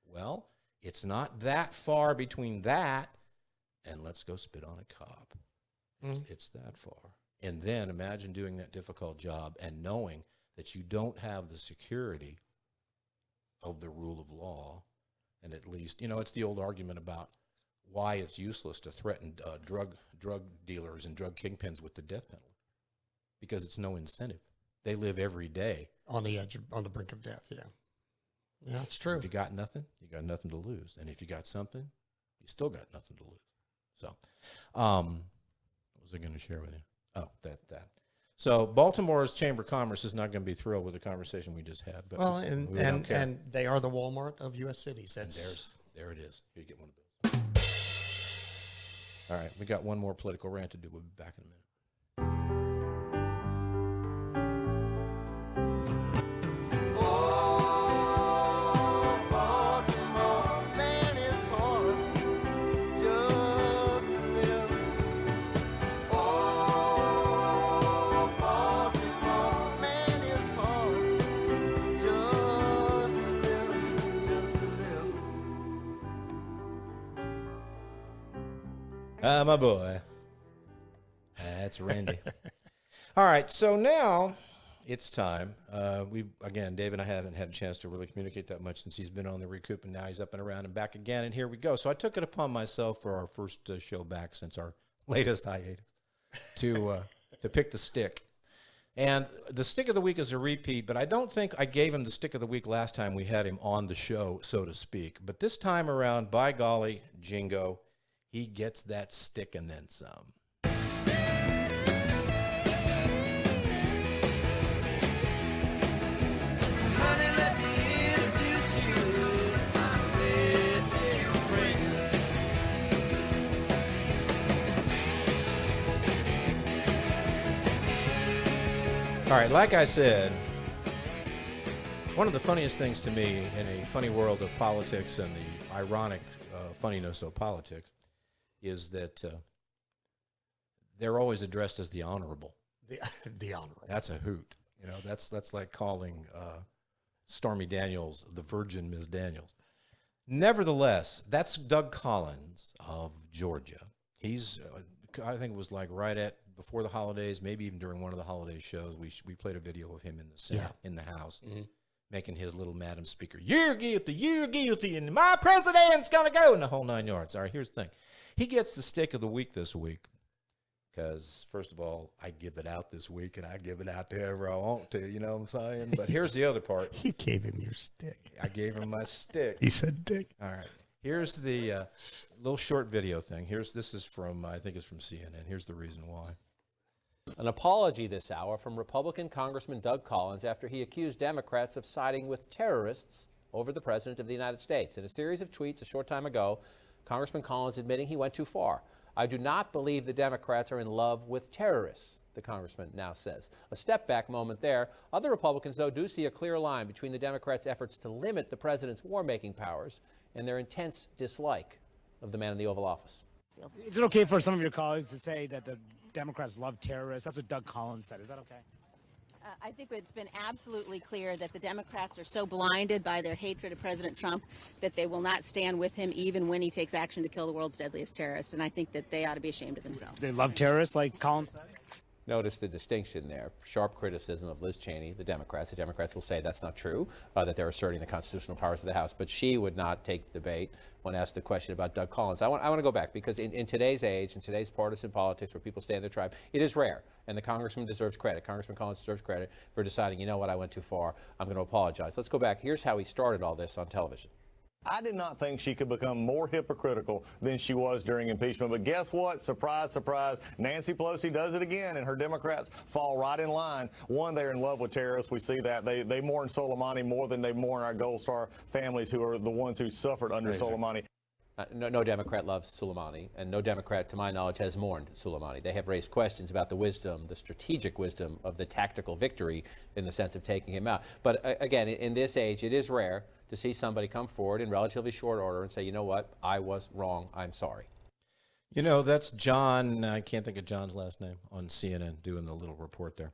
D: Well, it's not that far between that and let's go spit on a cop. It's that far. And then imagine doing that difficult job and knowing that you don't have the security of the rule of law. And at least, it's the old argument about why it's useless to threaten drug dealers and drug kingpins with the death penalty. Because it's no incentive. They live every day
E: On the edge, on the brink of death, yeah. Yeah, it's true.
D: If you got nothing, you got nothing to lose. And if you got something, you still got nothing to lose. So, what was I going to share with you? Oh, that. So Baltimore's Chamber of Commerce is not going to be thrilled with the conversation we just had. But
E: Well,
D: we don't care.
E: and they are the Walmart of U.S. cities. That's
D: There it is. Here, you get one of those. All right, we got one more political rant to do. We'll be back in a minute. My boy. That's Randy. All right, so now it's time. Dave and I haven't had a chance to really communicate that much since he's been on the recoup, and now he's up and around and back again, and here we go. So I took it upon myself for our first show back since our latest hiatus to pick the stick. And the stick of the week is a repeat, but I don't think I gave him the stick of the week last time we had him on the show, so to speak. But this time around, by golly, Jingo, he gets that stick and then some.
B: Honey, let me introduce you, my red-haired friend.
D: All right, like I said, one of the funniest things to me in a funny world of politics and the ironic funniness of politics is that they're always addressed as the honorable.
E: the honorable.
D: That's a hoot. That's like calling Stormy Daniels the Virgin Ms. Daniels. Nevertheless, that's Doug Collins of Georgia. He's, I think it was like before the holidays, maybe even during one of the holiday shows, we played a video of him in the Senate, in the House, making his little Madam Speaker, you're guilty, and my president's going to go, in the whole 9 yards. All right, here's the thing. He gets the stick of the week this week because, first of all, I give it out this week, and I give it out to whoever I want to, you know what I'm saying? But here's the other part.
E: You gave him your stick.
D: I gave him my stick.
E: He said dick.
D: All right. Here's the little short video thing. This is from, I think it's from CNN. Here's the reason why.
L: An apology this hour from Republican Congressman Doug Collins after he accused Democrats of siding with terrorists over the President of the United States. In a series of tweets a short time ago, Congressman Collins admitting he went too far. I do not believe the Democrats are in love with terrorists, the congressman now says. A step back moment there. Other Republicans, though, do see a clear line between the Democrats' efforts to limit the president's war-making powers and their intense dislike of the man in the Oval Office.
M: Is it okay for some of your colleagues to say that the Democrats love terrorists? That's what Doug Collins said. Is that okay?
N: I think it's been absolutely clear that the Democrats are so blinded by their hatred of President Trump that they will not stand with him even when he takes action to kill the world's deadliest terrorist. And I think that they ought to be ashamed of themselves.
M: They love terrorists, like Collins said?
L: Notice the distinction there. Sharp criticism of Liz Cheney, the Democrats. The Democrats will say that's not true, that they're asserting the constitutional powers of the House. But she would not take the debate when asked the question about Doug Collins. I want to go back because in today's age, in today's partisan politics where people stand their tribe, it is rare. And the congressman deserves credit. Congressman Collins deserves credit for deciding, you know what, I went too far. I'm going to apologize. Let's go back. Here's how he started all this on television.
O: I did not think she could become more hypocritical than she was during impeachment. But guess what? Surprise, surprise. Nancy Pelosi does it again, and her Democrats fall right in line. One, they're in love with terrorists. We see that. They mourn Soleimani more than they mourn our Gold Star families who are the ones who suffered under Soleimani.
L: No Democrat loves Soleimani, and no Democrat, to my knowledge, has mourned Soleimani. They have raised questions about the wisdom, the strategic wisdom of the tactical victory in the sense of taking him out. But again, in this age, it is rare to see somebody come forward in relatively short order and say, you know what, I was wrong, I'm sorry.
D: You know, that's John, I can't think of John's last name, on CNN doing the little report there.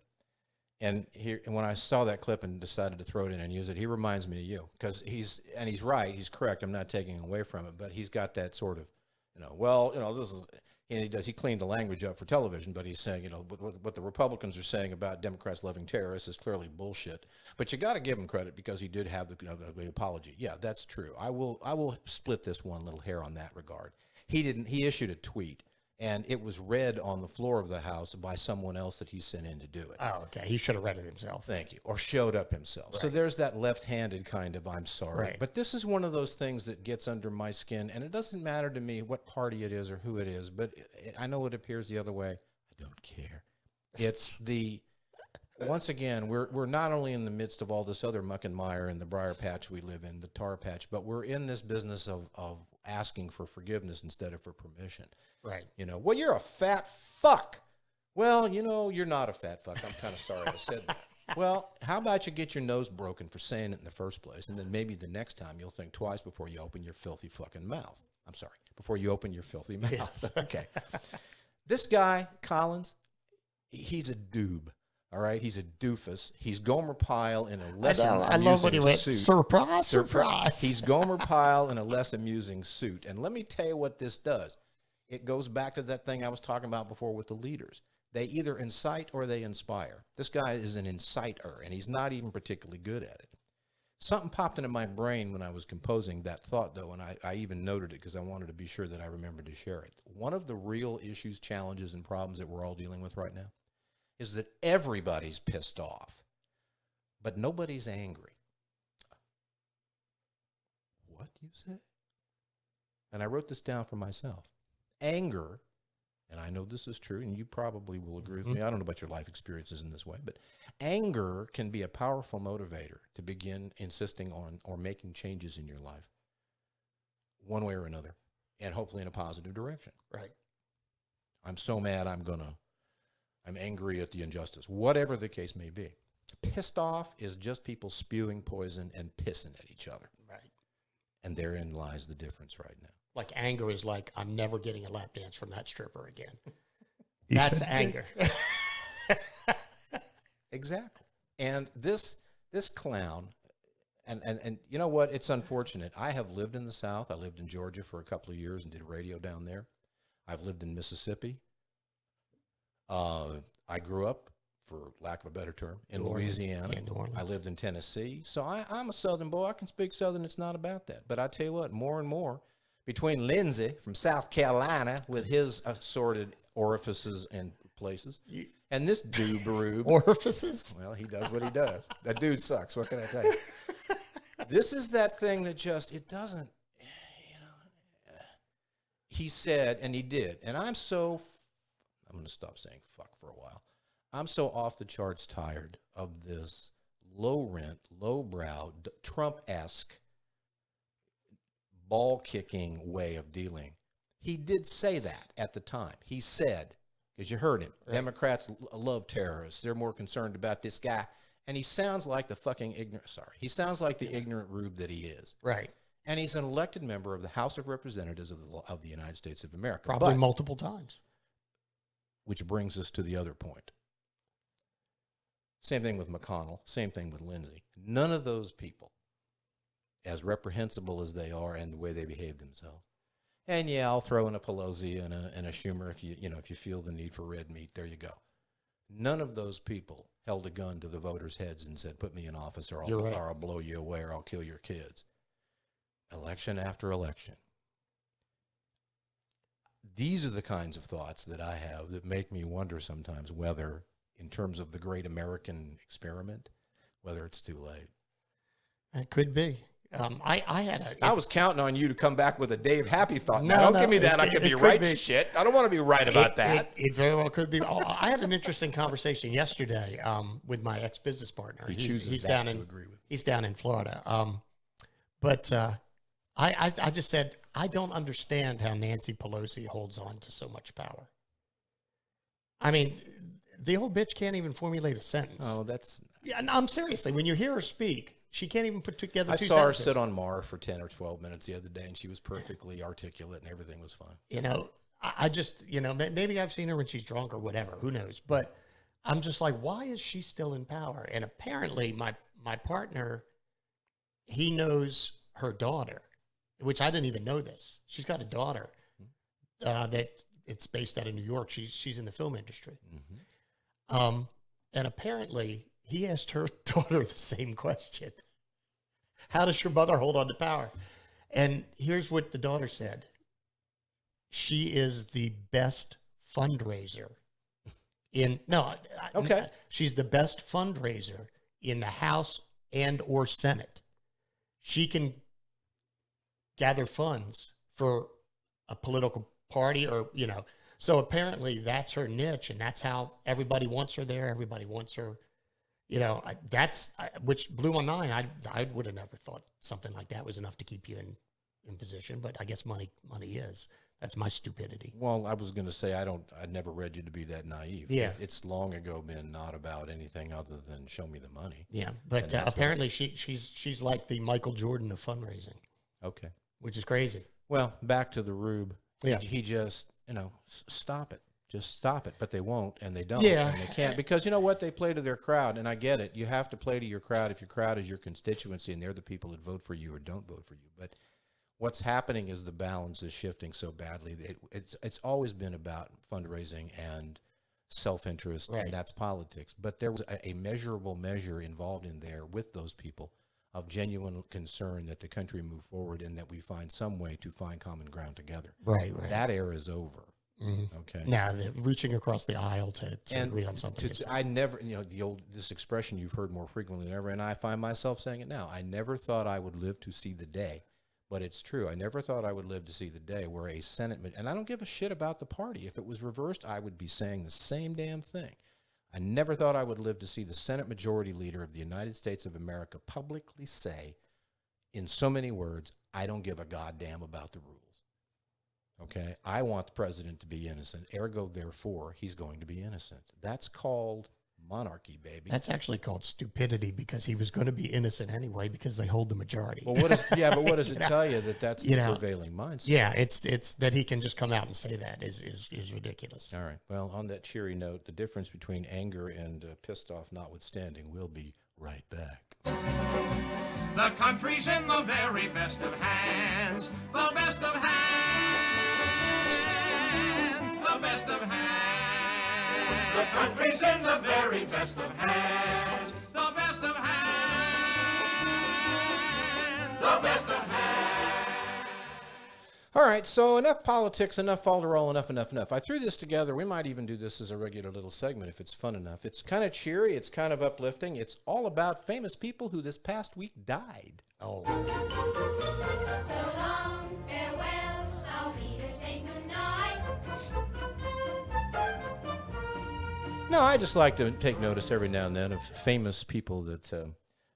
D: And when I saw that clip and decided to throw it in and use it, he reminds me of you. Because he's right, he's correct, I'm not taking away from it, but he's got that sort of, this is, and he cleaned the language up for television, but he's saying, what the Republicans are saying about Democrats loving terrorists is clearly bullshit. But you got to give him credit because he did have the apology. Yeah, that's true. I will split this one little hair on that regard. He issued a tweet, and it was read on the floor of the House by someone else that he sent in to do it.
E: Oh, okay. He should have read it himself.
D: Thank you. Or showed up himself.
E: Right.
D: So there's that left-handed kind of I'm sorry.
E: Right.
D: But this is one of those things that gets under my skin, and it doesn't matter to me what party it is or who it is, but I know it appears the other way. I don't care. It's once again, we're not only in the midst of all this other muck and mire in the briar patch we live in, the tar patch, but we're in this business of asking for forgiveness instead of for permission.
E: Right.
D: Well, you're a fat fuck. Well, you're not a fat fuck. I'm kind of sorry I said that. Well, how about you get your nose broken for saying it in the first place, and then maybe the next time you'll think twice before you open your filthy fucking mouth. I'm sorry, before you open your filthy mouth. Yeah. Okay. This guy, Collins, he's a doob. All right, he's a doofus. He's Gomer Pyle in a less amusing suit.
E: I love when he went, surprise.
D: He's Gomer Pyle in a less amusing suit. And let me tell you what this does. It goes back to that thing I was talking about before with the leaders. They either incite or they inspire. This guy is an inciter, and he's not even particularly good at it. Something popped into my brain when I was composing that thought, though, and I even noted it because I wanted to be sure that I remembered to share it. One of the real issues, challenges, and problems that we're all dealing with right now is that everybody's pissed off, but nobody's angry. What do you say? And I wrote this down for myself. Anger, and I know this is true, and you probably will agree with me. I don't know about your life experiences in this way, but anger can be a powerful motivator to begin insisting on or making changes in your life, one way or another, and hopefully in a positive direction.
E: Right.
D: I'm so mad I'm angry at the injustice, whatever the case may be. Pissed off is just people spewing poison and pissing at each other.
E: Right.
D: And therein lies the difference right now.
E: Like anger is like, I'm never getting a lap dance from that stripper again. That's anger.
D: Exactly. And this clown, and you know what? It's unfortunate. I have lived in the South. I lived in Georgia for a couple of years and did radio down there. I've lived in Mississippi. I grew up, for lack of a better term, in Louisiana. I lived in Tennessee. So I'm a Southern boy. I can speak Southern. It's not about that. But I tell you what, more and more, between Lindsey from South Carolina with his assorted orifices and places, and this dude-baroob.
E: Orifices?
D: Well, he does what he does. That dude sucks. What can I tell you? This is that thing that just, it doesn't, he said, and he did. And I'm going to stop saying fuck for a while. I'm so off the charts tired of this low-rent, low-brow, Trump-esque, ball-kicking way of dealing He did say that at the time. He said, because you heard him, Democrats love terrorists. They're more concerned about this guy. And he sounds like the fucking he sounds like the ignorant rube that he is.
E: Right.
D: And he's an elected member of the House of Representatives of the United States of America.
E: Probably multiple times.
D: Which brings us to the other point. Same thing with McConnell. Same thing with Lindsey. None of those people, as reprehensible as they are and the way they behave themselves. And yeah, I'll throw in a Pelosi and a Schumer if you feel the need for red meat. There you go. None of those people held a gun to the voters' heads and said, "Put me in office, or I'll blow you away, or I'll kill your kids." Election after election. These are the kinds of thoughts that I have that make me wonder sometimes whether, in terms of the great American experiment, whether it's too late.
E: It could be. I
D: was counting on you to come back with a Dave Happy thought. Don't give me that. I could be right. Shit. I don't want to be right about that.
E: It very well could be. I had an interesting conversation yesterday with my ex-business partner.
D: He's
E: down
D: to
E: in
D: agree with.
E: He's down in Florida. But I just said, I don't understand how Nancy Pelosi holds on to so much power. I mean, the old bitch can't even formulate a sentence.
D: Oh, that's...
E: Yeah, no, I'm seriously. When you hear her speak, she can't even put together two sentences.
D: I saw her sit on Mar for 10 or 12 minutes the other day, and she was perfectly articulate, and everything was fine.
E: I just, maybe I've seen her when she's drunk or whatever. Who knows? But I'm just like, why is she still in power? And apparently my partner, he knows her daughter, which I didn't even know this. She's got a daughter that it's based out of New York. She's in the film industry. Mm-hmm. And apparently he asked her daughter the same question. How does your mother hold on to power? And here's what the daughter said. She is the best fundraiser she's the best fundraiser in the House and or Senate. She can gather funds for a political party or, so apparently that's her niche, and that's how everybody wants her there. Everybody wants her, which blew my mind. I would have never thought something like that was enough to keep you in position, but I guess money is. That's my stupidity.
D: Well, I was going to say, I never read you to be that naive.
E: Yeah.
D: It's long ago been not about anything other than show me the money.
E: Yeah. But apparently she's like the Michael Jordan of fundraising.
D: Okay.
E: Which is crazy.
D: Well, back to the rube.
E: Yeah.
D: He just, stop it. Just stop it. But they won't, and they don't.
E: Yeah.
D: And they can't, because you know what? They play to their crowd, and I get it. You have to play to your crowd if your crowd is your constituency, and they're the people that vote for you or don't vote for you. But what's happening is the balance is shifting so badly. It's always been about fundraising and self-interest,
E: right.
D: And that's politics. But there was a measurable measure involved in there with those people of genuine concern that the country move forward and that we find some way to find common ground together.
E: Right.
D: That era is over.
E: Mm-hmm.
D: Okay.
E: Now, reaching across the aisle to agree on something.
D: I never, this expression you've heard more frequently than ever, and I find myself saying it now. I never thought I would live to see the day. But it's true. I never thought I would live to see the day where a Senate, and I don't give a shit about the party. If it was reversed, I would be saying the same damn thing. I never thought I would live to see the Senate Majority Leader of the United States of America publicly say, in so many words, I don't give a goddamn about the rules. Okay? I want the president to be innocent. Ergo, therefore, he's going to be innocent. That's called monarchy, baby.
E: That's actually called stupidity, because he was going to be innocent anyway because they hold the majority.
D: Well, what does it tell you that that's the prevailing mindset?
E: Yeah, it's that he can just come out and say that is ridiculous.
D: All right. Well, on that cheery note, the difference between anger and pissed off notwithstanding, we'll be right back.
P: The country's in the very best of hands. The best of hands. The best of hands. The country's in the very best of hands. The best of hands. The best of hands.
D: All right, so enough politics, enough falderall, enough. I threw this together. We might even do this as a regular little segment if it's fun enough. It's kind of cheery. It's kind of uplifting. It's all about famous people who this past week died.
E: Oh.
B: So long, farewell, I'll be to say goodnight.
D: No, I just like to take notice every now and then of famous people that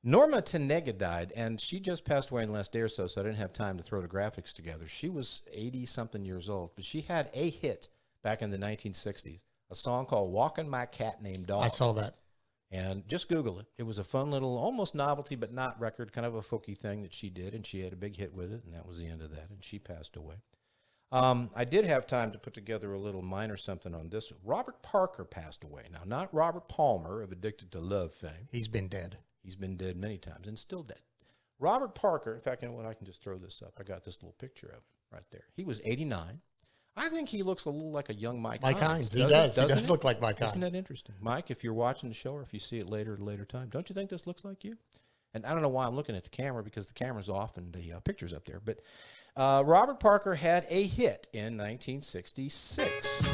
D: Norma Tanega died, and she just passed away in the last day or so, so I didn't have time to throw the graphics together. She was 80-something years old, but she had a hit back in the 1960s, a song called Walking My Cat Named Dog.
E: I saw that.
D: And just Google it. It was a fun little, almost novelty, but not record, kind of a folky thing that she did, and she had a big hit with it, and that was the end of that, and she passed away. I did have time to put together a little minor something on this. Robert Parker passed away. Now, not Robert Palmer of Addicted to Love fame.
E: He's been dead.
D: He's been dead many times and still dead. Robert Parker, in fact, you know what? I can just throw this up. I got this little picture of him right there. He was 89. I think he looks a little like a young Mike Hines.
E: He does. He does look like Mike Hines.
D: Isn't that interesting? Mike, if you're watching the show or if you see it later at a later time, don't you think this looks like you? And I don't know why I'm looking at the camera because the camera's off and the picture's up there. But Robert Parker had a hit in 1966.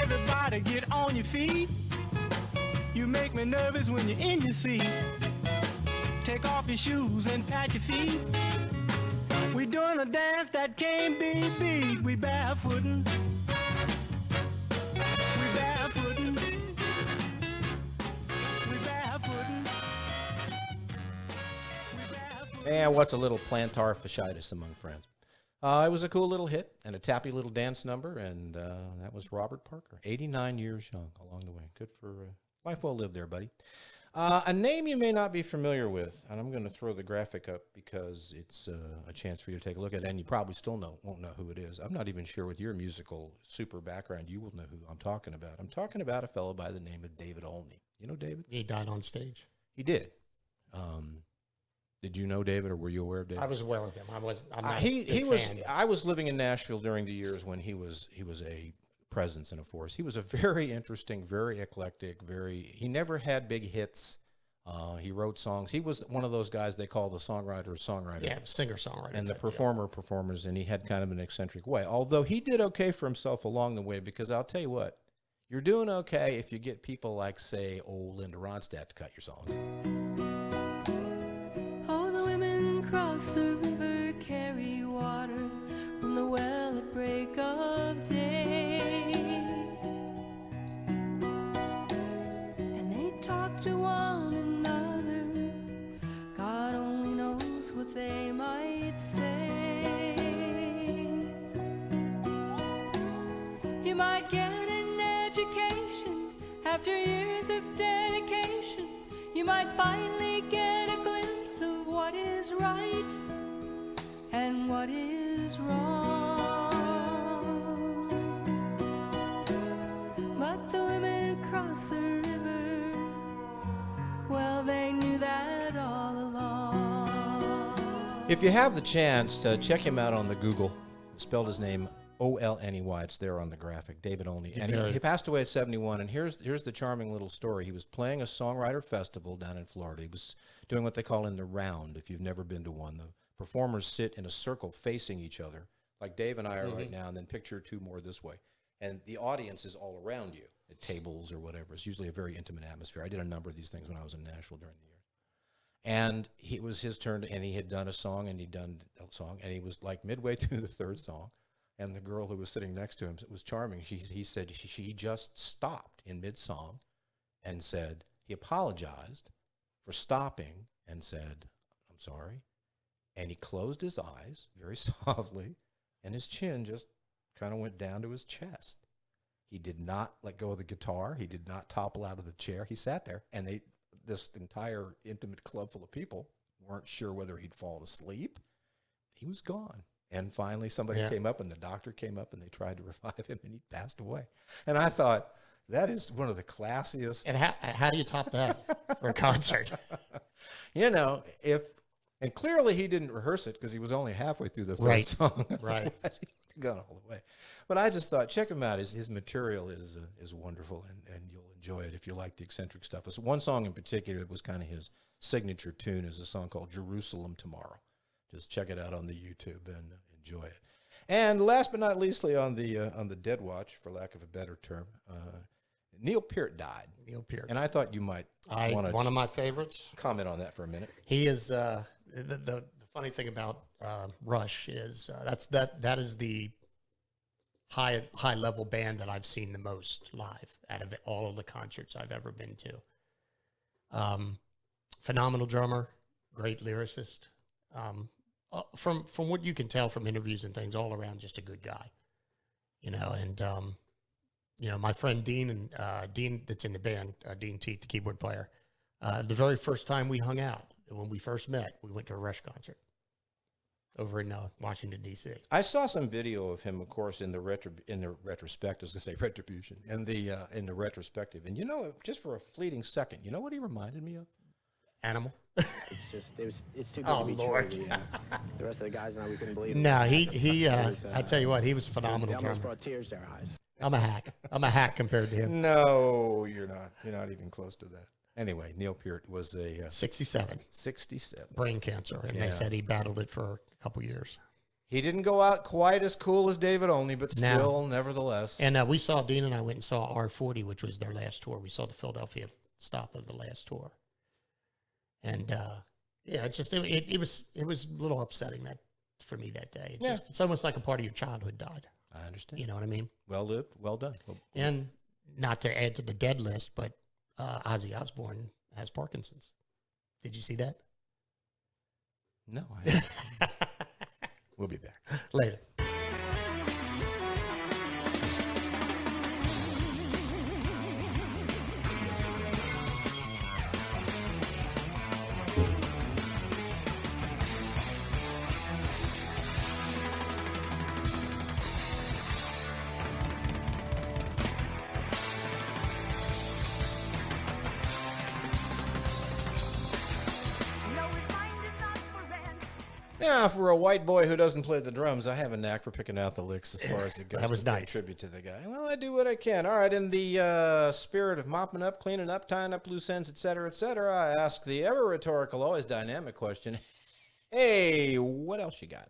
F: Everybody get on your feet. You make me nervous when you're in your seat. Take off your shoes and pat your feet. We doing a dance that can't be beat. We barefootin'. We barefootin'. We barefootin'.
D: And what's a little plantar fasciitis among friends? It was a cool little hit and a tappy little dance number, and that was Robert Parker, 89 years young along the way. Good for life well lived there, buddy. A name you may not be familiar with, and I'm going to throw the graphic up because it's a chance for you to take a look at it, and you probably still won't know who it is. I'm not even sure with your musical super background you will know who I'm talking about. I'm talking about a fellow by the name of David Olney. You know David?
E: He died on stage.
D: He did. Did you know David, or were you aware of David?
E: I was aware of him. I'm not
D: he was. I was living in Nashville during the years when he was a presence and a force. He was a very interesting, very eclectic, he never had big hits. He wrote songs. He was one of those guys they call the songwriter.
E: Yeah, singer-songwriter.
D: And the performers, and he had kind of an eccentric way. Although he did okay for himself along the way, because I'll tell you what, you're doing okay if you get people like, say, old Linda Ronstadt to cut your songs.
B: All the women cross the river, carry water from the well at break of day. And they talk to one another, God only knows what they might say. You might get an education after years of dedication. You might finally get a glimpse of what is right and what is wrong. But the women across the river, well, they knew that all along.
D: If you have the chance to check him out on the Google, spelled his name Olney. It's there on the graphic, David Olney. And he passed away at 71, and here's the charming little story. He was playing a songwriter festival down in Florida. He was doing what they call in the round, if you've never been to one. The performers sit in a circle facing each other, like Dave and I are right now, and then picture two more this way. And the audience is all around you at tables or whatever. It's usually a very intimate atmosphere. I did a number of these things when I was in Nashville during the year. And it was his turn, and he had done a song, and he'd done a song, and he was like midway through the third song. And the girl who was sitting next to him, it was charming. He said she just stopped in mid-song and said, he apologized for stopping and said, I'm sorry. And he closed his eyes very softly, and his chin just kind of went down to his chest. He did not let go of the guitar. He did not topple out of the chair. He sat there, and this entire intimate club full of people weren't sure whether he'd fall asleep. He was gone. And finally, somebody came up, and the doctor came up, and they tried to revive him, and he passed away. And I thought, that is one of the classiest.
E: And how do you top that for a concert?
D: You know, and clearly he didn't rehearse it because he was only halfway through the third song.
E: Right.
D: Otherwise he would have gone all the way. But I just thought, check him out. His material is wonderful, and you'll enjoy it if you like the eccentric stuff. There's one song in particular that was kind of his signature tune, is a song called Jerusalem Tomorrow. Just check it out on the YouTube and enjoy it. And last but not leastly, on the Dead Watch, for lack of a better term, Neil Peart died.
E: Neil Peart.
D: And I thought you might want to
E: one of my favorites.
D: Comment on that for a minute.
E: He is the funny thing about Rush is that is the high level band that I've seen the most live out of all of the concerts I've ever been to. Phenomenal drummer, great lyricist. From what you can tell from interviews and things, all around just a good guy, And my friend Dean and Dean that's in the band, Dean Teat, the keyboard player. The very first time we hung out, when we first met, we went to a Rush concert over in Washington D.C.
D: I saw some video of him, of course, in the retrospect. I was going to say retribution, in the retrospective. And just for a fleeting second, you know what he reminded me of?
E: Animal.
C: It's too good to be
E: Lord.
C: true. The rest of the guys and I, we couldn't believe it.
E: No, I tell you what, he was a phenomenal
C: It almost
E: drummer.
C: brought tears to our eyes.
E: I'm a hack compared to him.
D: No, you're not. You're not even close to that. Anyway, Neil Peart was a
E: 67.
D: 67.
E: Brain cancer, and they said he battled it for a couple years.
D: He didn't go out quite as cool as David Only, but still, neverthelheless.
E: And we saw, Dean and I went and saw R40, which was their last tour. We saw the Philadelphia stop of the last tour. And it was a little upsetting for me that day. It's almost like a part of your childhood died.
D: I understand.
E: You know what I mean?
D: Well lived, well done.
E: And not to add to the dead list, but Ozzy Osbourne has Parkinson's. Did you see that?
D: No, I haven't. We'll be back
E: later.
D: Yeah, for a white boy who doesn't play the drums, I have a knack for picking out the licks as far as it goes.
E: That was
D: to
E: nice.
D: Contribute to the guy. Well, I do what I can. All right, in the spirit of mopping up, cleaning up, tying up loose ends, etc., I ask the ever rhetorical, always dynamic question: hey, what else you got?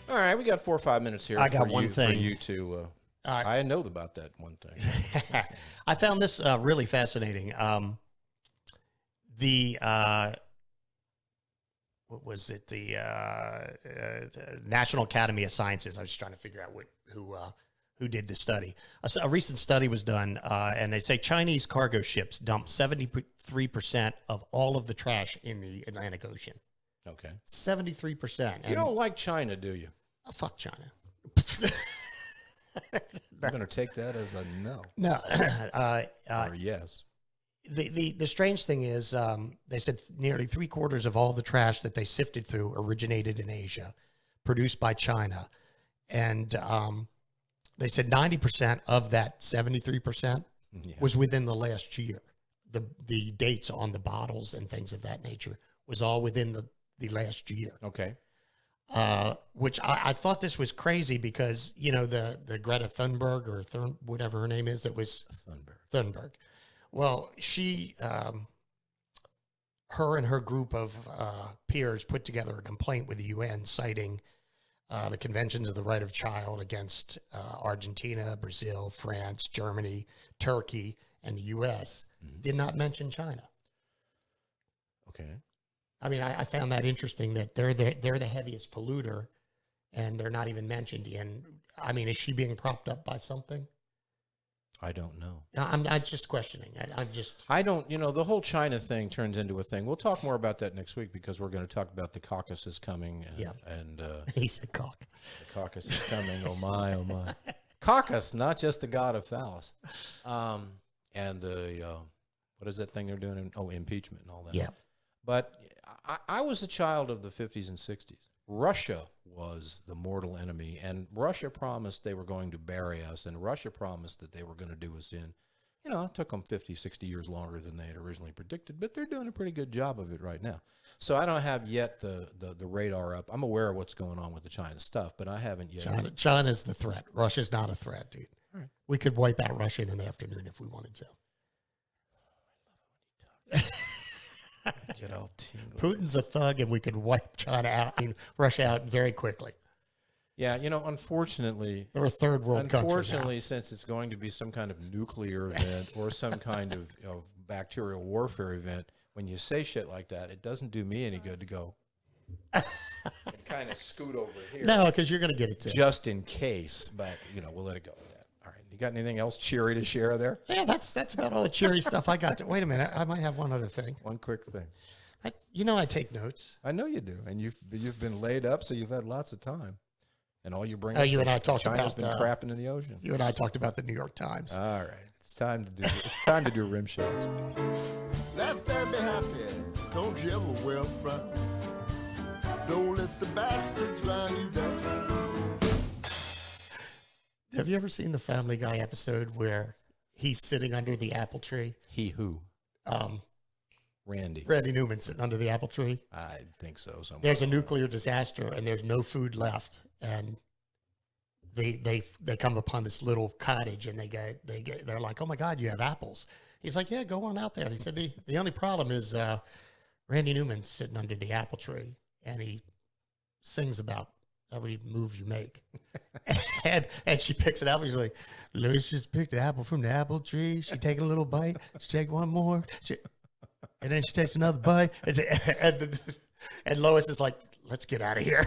D: All right, we got 4 or 5 minutes here.
E: I got one thing
D: for you to. I know about that one thing.
E: I found this really fascinating. What was it? The National Academy of Sciences. I was trying to figure out who did the study. A recent study was done, and they say Chinese cargo ships dump 73% of all of the trash in the Atlantic Ocean.
D: Okay.
E: 73%.
D: You don't like China, do you?
E: Oh, fuck China.
D: I'm going to take that as a no.
E: No.
D: Or yes.
E: The strange thing is, they said nearly 3/4 of all the trash that they sifted through originated in Asia, produced by China. And they said 90% of that 73% was within the last year. The dates on the bottles and things of that nature was all within the last year.
D: Okay.
E: Which I thought this was crazy because, the Greta Thunberg or whatever her name is, it was Thunberg. Well, she, her and her group of peers put together a complaint with the UN citing the Conventions of the Right of Child against Argentina, Brazil, France, Germany, Turkey, and the U.S. Did not mention China.
D: Okay.
E: I mean, I found that interesting that they're the heaviest polluter, and they're not even mentioned. And I mean, is she being propped up by something?
D: I don't know.
E: I'm just questioning.
D: I don't. The whole China thing turns into a thing. We'll talk more about that next week because we're going to talk about the Caucasus coming. And
E: he said cock.
D: The Caucasus is coming. Oh my, oh my. Caucus, not just the god of phallus. And what is that thing they're doing? Impeachment and all that.
E: Yeah.
D: But I was a child of the 50s and 60s. Russia was the mortal enemy, and Russia promised they were going to bury us, and Russia promised that they were going to do us in. It took them 50, 60 years longer than they had originally predicted, but they're doing a pretty good job of it right now. So I don't have yet the radar up. I'm aware of what's going on with the China stuff, but I haven't yet.
E: China's the threat. Russia's not a threat, dude.
D: All right.
E: We could wipe out Russia in an afternoon if we wanted to.
D: Get all tingly.
E: Putin's a thug, and we could wipe Russia out very quickly.
D: Yeah, unfortunately,
E: they're a third world country now.
D: Unfortunately, since it's going to be some kind of nuclear event or some kind of bacterial warfare event, when you say shit like that, it doesn't do me any good to go and kind of scoot over here.
E: No, because you're going to get it too.
D: Just in case, but we'll let it go with that. All right, you got anything else cheery to share there?
E: Yeah, that's about all the cheery stuff I got. Wait a minute, I might have one other thing.
D: One quick thing.
E: I take notes.
D: I know you do, and you've been laid up, so you've had lots of time. And all you bring
E: you and I talked
D: China's
E: about
D: been crapping in the ocean.
E: You and I talked about the New York Times.
D: All right, it's time to do rim shots.
Q: Laugh and be happy. Don't you ever wear a frown. Don't let the bastards grind you down.
E: Have you ever seen the Family Guy episode where he's sitting under the apple tree?
D: He who? Randy
E: Newman sitting under the apple tree.
D: I think so.
E: There's a nuclear disaster and there's no food left, and they come upon this little cottage and they're like, oh my God, you have apples. He's like, yeah, go on out there. He said the only problem is Randy Newman's sitting under the apple tree and he sings about every move you make. and she picks it up and she's like, Lois just picked an apple from the apple tree. She take a little bite. She take one more. And then she takes another bite, and Lois is like, let's get out of here.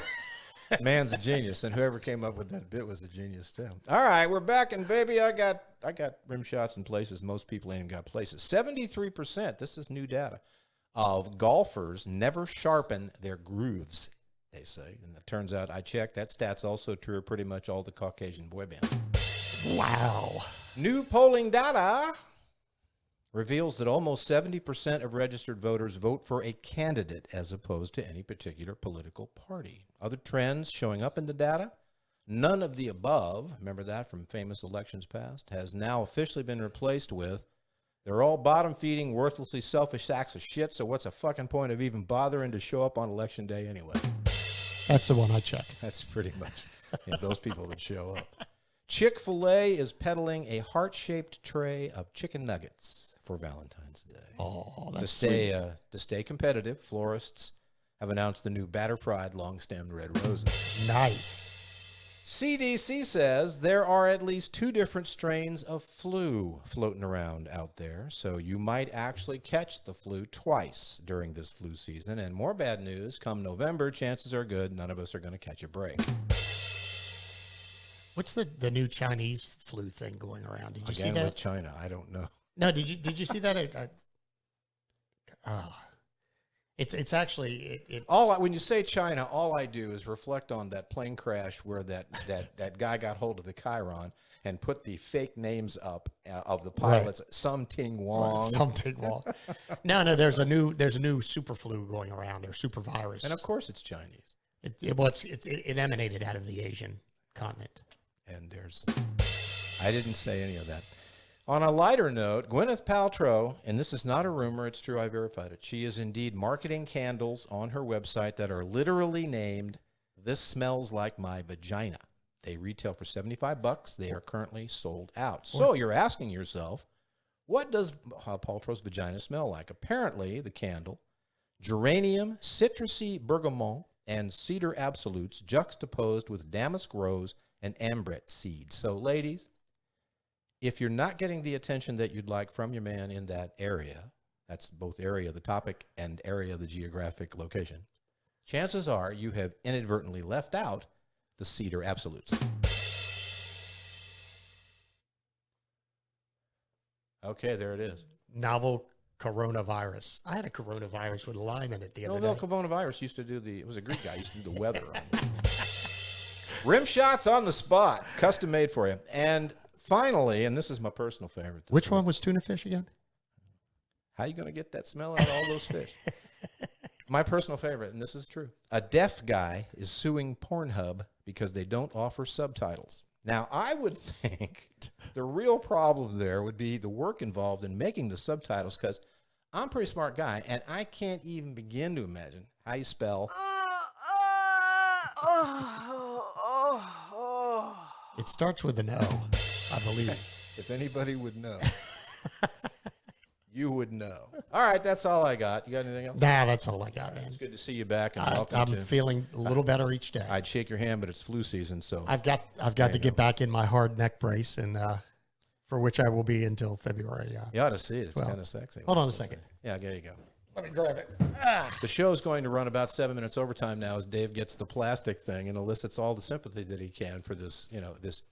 D: Man's a genius, and whoever came up with that bit was a genius too. All right, we're back, and baby, I got rim shots in places most people ain't got places. 73%, this is new data, of golfers never sharpen their grooves, they say. And it turns out, I checked, that stat's also true of pretty much all the Caucasian boy bands.
E: Wow.
D: New polling data reveals that almost 70% of registered voters vote for a candidate as opposed to any particular political party. Other trends showing up in the data: none of the above, remember that from famous elections past, has now officially been replaced with, they're all bottom-feeding, worthlessly selfish sacks of shit, so what's the fucking point of even bothering to show up on election day anyway?
E: That's the one I check.
D: That's pretty much those people that show up. Chick-fil-A is peddling a heart-shaped tray of chicken nuggets for Valentine's Day.
E: Oh, that's sweet.
D: To stay competitive, florists have announced the new batter-fried, long-stemmed red roses.
E: Nice.
D: CDC says there are at least 2 different strains of flu floating around out there, so you might actually catch the flu twice during this flu season. And more bad news, come November, chances are good none of us are going to catch a break.
E: What's the new Chinese flu thing going around? Did you see that?
D: With China, I don't know.
E: No, did you see that? It's actually
D: when you say China, all I do is reflect on that plane crash where that guy got hold of the Chiron and put the fake names up of the pilots. Right. Some Ting Wong.
E: Some Ting Wong. No, there's a new super flu going around, or super virus,
D: and of course it's Chinese.
E: It emanated out of the Asian continent.
D: And I didn't say any of that. On a lighter note, Gwyneth Paltrow, and this is not a rumor, it's true, I verified it. She is indeed marketing candles on her website that are literally named, "This Smells Like My Vagina." They retail for $75. They are currently sold out. So you're asking yourself, what does Paltrow's vagina smell like? Apparently, the candle, geranium, citrusy bergamot, and cedar absolutes juxtaposed with damask rose and ambret seeds. So, ladies, if you're not getting the attention that you'd like from your man in that area, that's both area of the topic and area of the geographic location, chances are you have inadvertently left out the cedar absolutes. Okay, there it is.
E: Novel coronavirus. I had a coronavirus with lime in it the other day.
D: Coronavirus used to do it was a Greek guy, used to do the weather. Rim shots on the spot, custom made for you. And finally, and this is my personal favorite.
E: Which one was tuna fish again?
D: How are you going to get that smell out of all those fish? My personal favorite, and this is true. A deaf guy is suing Pornhub because they don't offer subtitles. Now, I would think the real problem there would be the work involved in making the subtitles, because I'm a pretty smart guy, and I can't even begin to imagine how you spell.
E: It starts with an O, I believe.
D: If anybody would know. You would know. All right, that's all I got. You got anything else?
E: Nah, that's all I got, man.
D: It's good to see you back, and welcome
E: I'm
D: to.
E: feeling a little better each day.
D: I'd shake your hand, but it's flu season, so
E: I've got to get back in my hard neck brace, and for which I will be until February.
D: You ought to see it. It's kind of sexy.
E: Hold on a second.
D: Yeah, there you go.
E: Let me grab it.
D: The show's going to run about 7 minutes overtime now as Dave gets the plastic thing and elicits all the sympathy that he can for this, this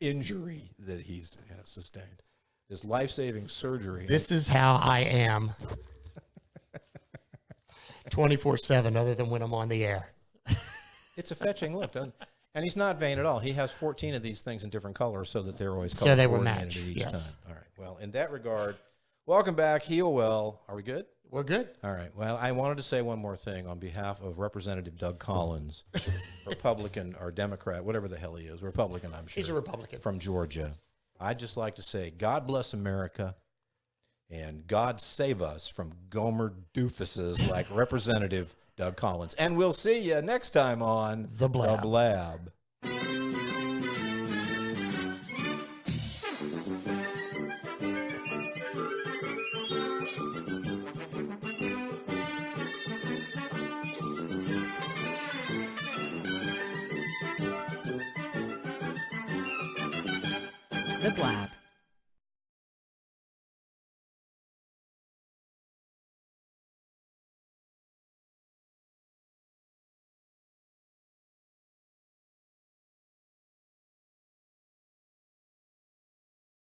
D: injury that he's sustained, this life-saving surgery.
E: This is how I am 24/7, other than when I'm on the air.
D: It's a fetching look, doesn't it? And he's not vain at all. He has 14 of these things in different colors so that they're always
E: So they were
D: color-coordinated
E: matched,
D: each
E: yes.
D: time. All right. Well, in that regard, welcome back. Heal well. Are we good?
E: We're good.
D: All right. Well, I wanted to say one more thing on behalf of Representative Doug Collins, Republican or Democrat, whatever the hell he is, Republican, I'm sure.
E: He's a Republican.
D: From Georgia. I'd just like to say, God bless America, and God save us from Gomer doofuses like Representative Doug Collins. And we'll see you next time on
E: The Blab.
D: The Blab.
R: The Blab.